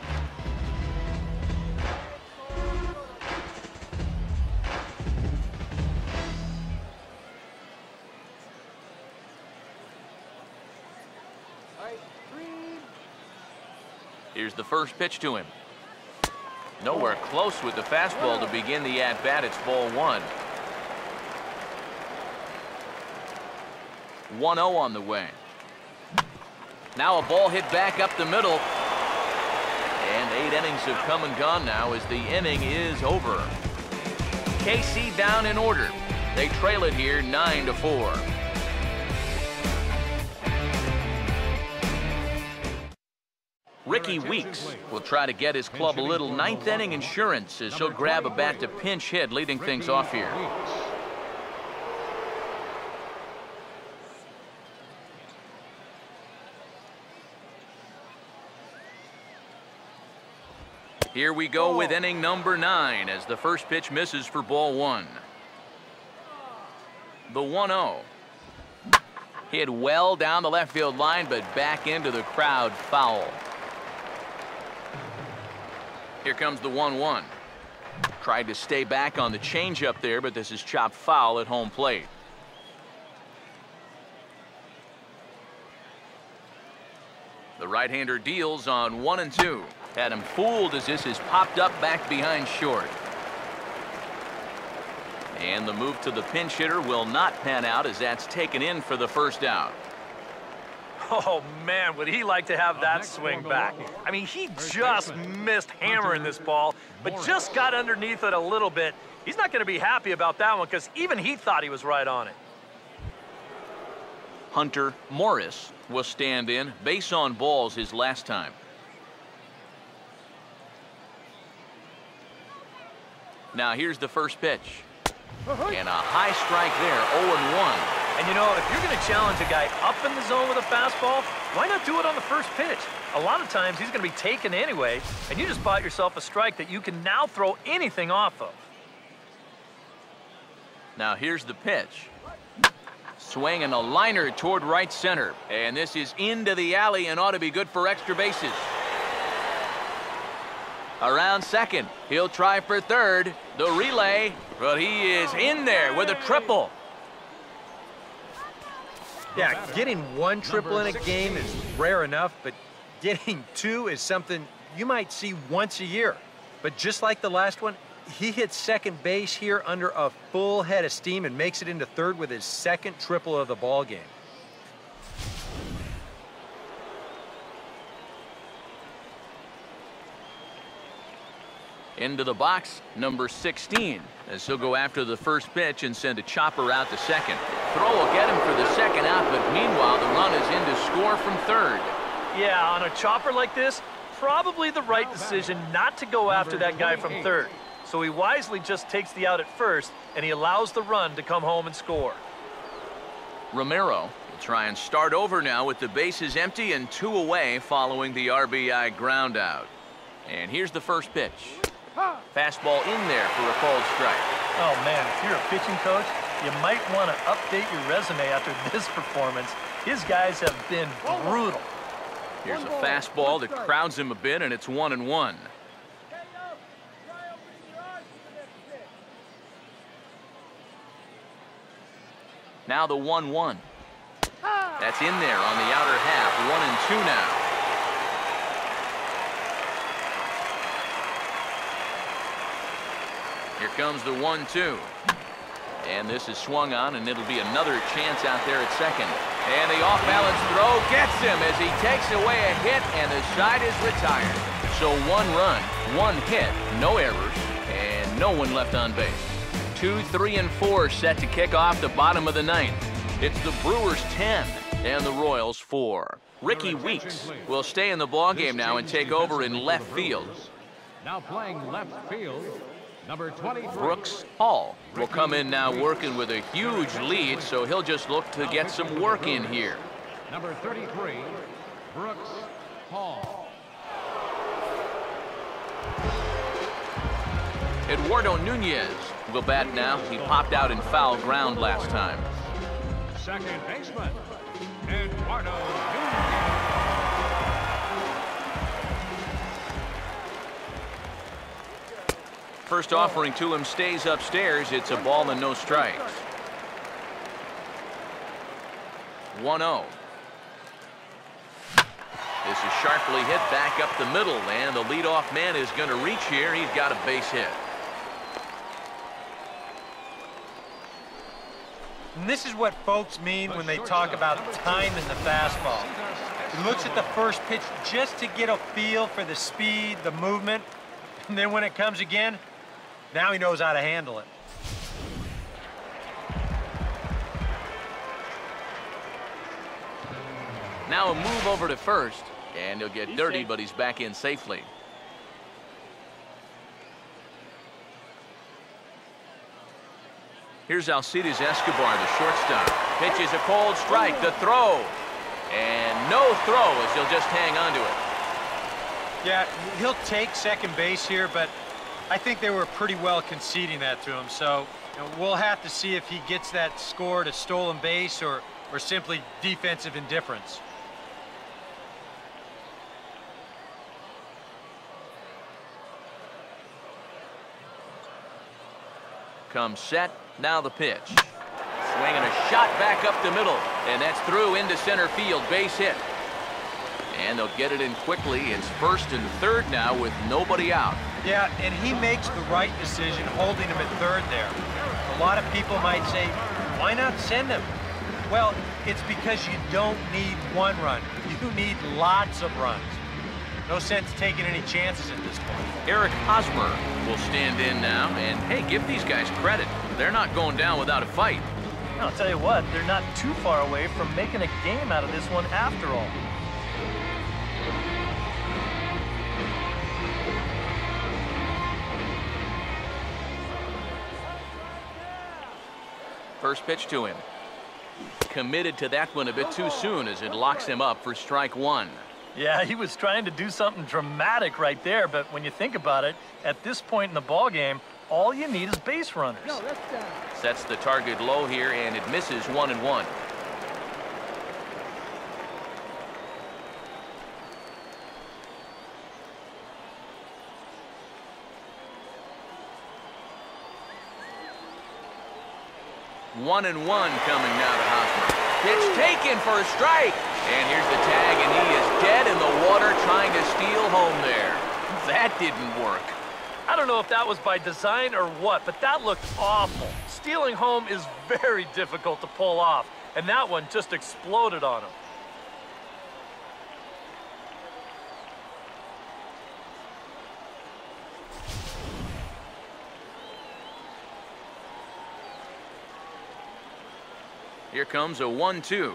Here's the first pitch to him. Nowhere close with the fastball to begin the at-bat. It's ball 1. 1-0 on the way. Now a ball hit back up the middle. And 8 innings have come and gone now as the inning is over. KC down in order. They trail it here 9-4. Ricky Weeks will try to get his club a little 9th inning insurance as he'll grab a bat to pinch hit, leading things off here. Here we go with inning number 9 as the first pitch misses for ball 1. The 1-0. Hit well down the left field line, but back into the crowd, foul. Here comes the 1-1. Tried to stay back on the changeup there, but this is chopped foul at home plate. The right-hander deals on 1-2. Had him fooled as this is popped up back behind short. And the move to the pinch hitter will not pan out as that's taken in for the first out. Oh, man, would he like to have that swing back. I mean, he just missed hammering this ball, but just got underneath it a little bit. He's not going to be happy about that one because even he thought he was right on it. Hunter Morris will stand in. Base on balls his last time. Now here's the first pitch. And a high strike there, 0-1. And you know, if you're going to challenge a guy up in the zone with a fastball, why not do it on the first pitch? A lot of times he's going to be taken anyway, and you just bought yourself a strike that you can now throw anything off of. Now here's the pitch. Swinging a liner toward right center. And this is into the alley and ought to be good for extra bases. Around second. He'll try for third. The relay. But he is in there with a triple. Yeah, getting one triple in a game is rare enough, but getting two is something you might see once a year. But just like the last one, he hits second base here under a full head of steam and makes it into third with his second triple of the ball game. Into the box, number 16, as he'll go after the first pitch and send a chopper out to second. Throw will get him for the second out, but meanwhile the run is in to score from third. Yeah, on a chopper like this, probably the right decision not to go after that guy from third. So he wisely just takes the out at first, and he allows the run to come home and score. Romero will try and start over now with the bases empty and 2 away following the RBI ground out. And here's the first pitch. Fastball in there for a called strike. Oh, man, if you're a pitching coach, you might want to update your resume after this performance. His guys have been brutal. Here's a fastball that crowds him a bit, and it's 1-1. Now the 1-1. That's in there on the outer half. 1-2 now. Here comes the 1-2. And this is swung on, and it'll be another chance out there at second. And the off-balance throw gets him as he takes away a hit, and the side is retired. So 1 run, 1 hit, no errors, and no one left on base. 2, 3, and 4 set to kick off the bottom of the 9th. It's the Brewers 10 and the Royals 4. Ricky Weeks will stay in the ballgame now and take over in left field. Now playing left field, number 23. Brooks Hall will come in now working with a huge lead, so he'll just look to get some work in here. Number 33, Brooks Hall. Eduardo Nunez will bat now. He popped out in foul ground last time. Second baseman, Eduardo Nunez. First offering to him stays upstairs. It's a ball and no strikes. 1-0. This is sharply hit back up the middle, and the leadoff man is going to reach here. He's got a base hit. And this is what folks mean when they talk about timing the fastball. He looks at the first pitch just to get a feel for the speed, the movement, and then when it comes again, now he knows how to handle it. Now a move over to first, and he'll get dirty, but he's back in safely. Here's Alcides Escobar, the shortstop. Pitches a cold strike, the throw. And no throw as he'll just hang on to it. Yeah, he'll take second base here, but I think they were pretty well conceding that to him. So we'll have to see if he gets that score to stolen base or simply defensive indifference. Comes set, now the pitch. Swinging a shot back up the middle, and that's through into center field, base hit. And they'll get it in quickly. It's first and third now with nobody out. Yeah, and he makes the right decision holding him at third there. A lot of people might say, why not send him? Well, it's because you don't need one run. You need lots of runs. No sense taking any chances at this point. Eric Hosmer will stand in now, and hey, give these guys credit. They're not going down without a fight. I'll tell you what, they're not too far away from making a game out of this one after all. First pitch to him. Committed to that one a bit too soon as it locks him up for strike one. Yeah, he was trying to do something dramatic right there, but when you think about it, at this point in the ball game, all you need is base runners. No, that's down. Sets the target low here, and it misses 1-1. One and one coming now to Hosmer. Pitch taken for a strike. And here's the tag, and he is dead in the water trying to steal home there. That didn't work. I don't know if that was by design or what, but that looked awful. Stealing home is very difficult to pull off, and that one just exploded on him. Here comes a 1-2.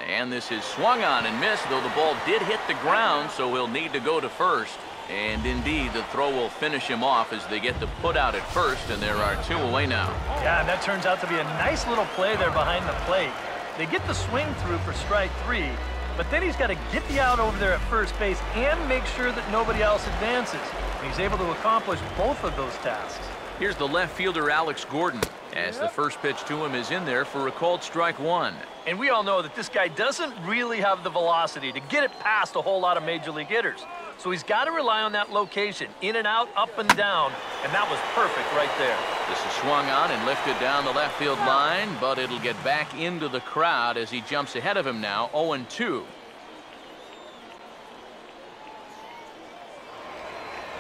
And this is swung on and missed, though the ball did hit the ground, so he'll need to go to first. And indeed, the throw will finish him off as they get the put out at first, and there are two away now. Yeah, and that turns out to be a nice little play there behind the plate. They get the swing through for strike three, but then he's got to get the out over there at first base and make sure that nobody else advances. And he's able to accomplish both of those tasks. Here's the left fielder, Alex Gordon, as the first pitch to him is in there for a called strike one. And we all know that this guy doesn't really have the velocity to get it past a whole lot of major league hitters. So he's got to rely on that location, in and out, up and down, and that was perfect right there. This is swung on and lifted down the left field line, but it'll get back into the crowd as he jumps ahead of him now, 0-2.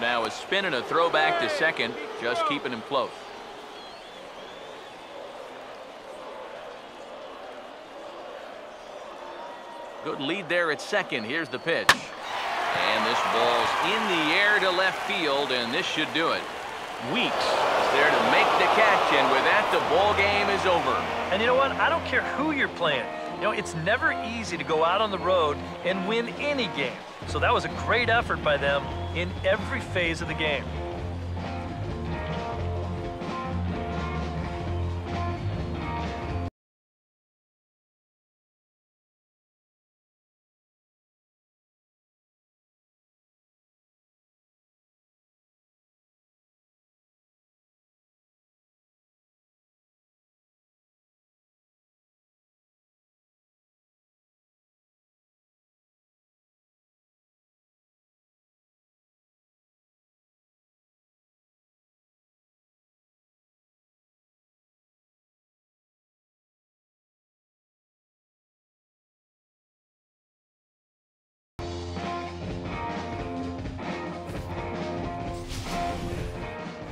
Now a spin and a throw back to second, just keeping him close. Good lead there at second. Here's the pitch. And this ball's in the air to left field, and this should do it. Weeks is there to make the catch, and with that, the ball game is over. And you know what? I don't care who you're playing. You know, it's never easy to go out on the road and win any game. So that was a great effort by them in every phase of the game.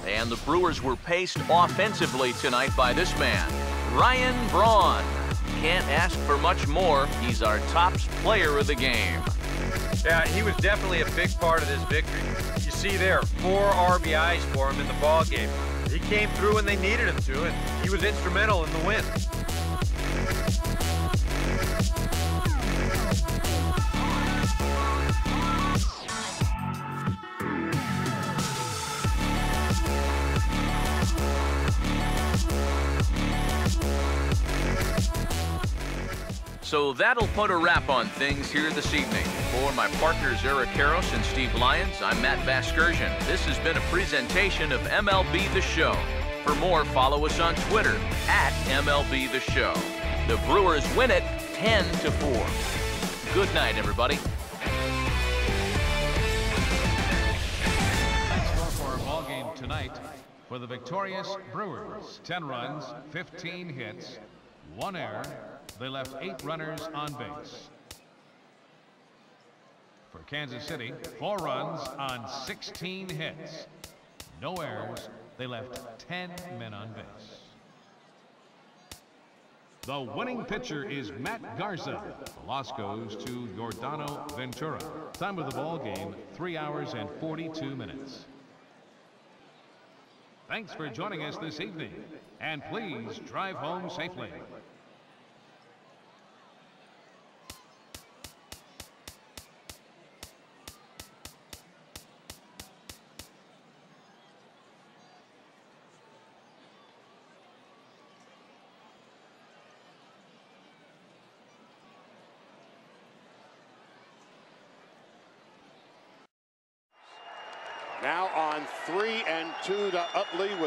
And the Brewers were paced offensively tonight by this man, Ryan Braun. Can't ask for much more. He's our top player of the game. Yeah, he was definitely a big part of this victory. You see there, 4 RBIs for him in the ball game. He came through when they needed him to, and he was instrumental in the win. So that'll put a wrap on things here this evening. For my partners Eric Karros and Steve Lyons, I'm Matt Vasgersian. This has been a presentation of MLB The Show. For more, follow us on Twitter @MLB The Show. The Brewers win it 10-4. Good night, everybody. That's score for our ball game tonight. For the victorious Brewers, 10 runs, 15 hits, 1 error. They left 8 runners on base. For Kansas City, 4 runs on 16 hits. No errors. They left 10 men on base. The winning pitcher is Matt Garza. The loss goes to Yordano Ventura. Time of the ball game, 3 hours and 42 minutes. Thanks for joining us this evening, and please drive home safely. Now on 3-2 to Utley with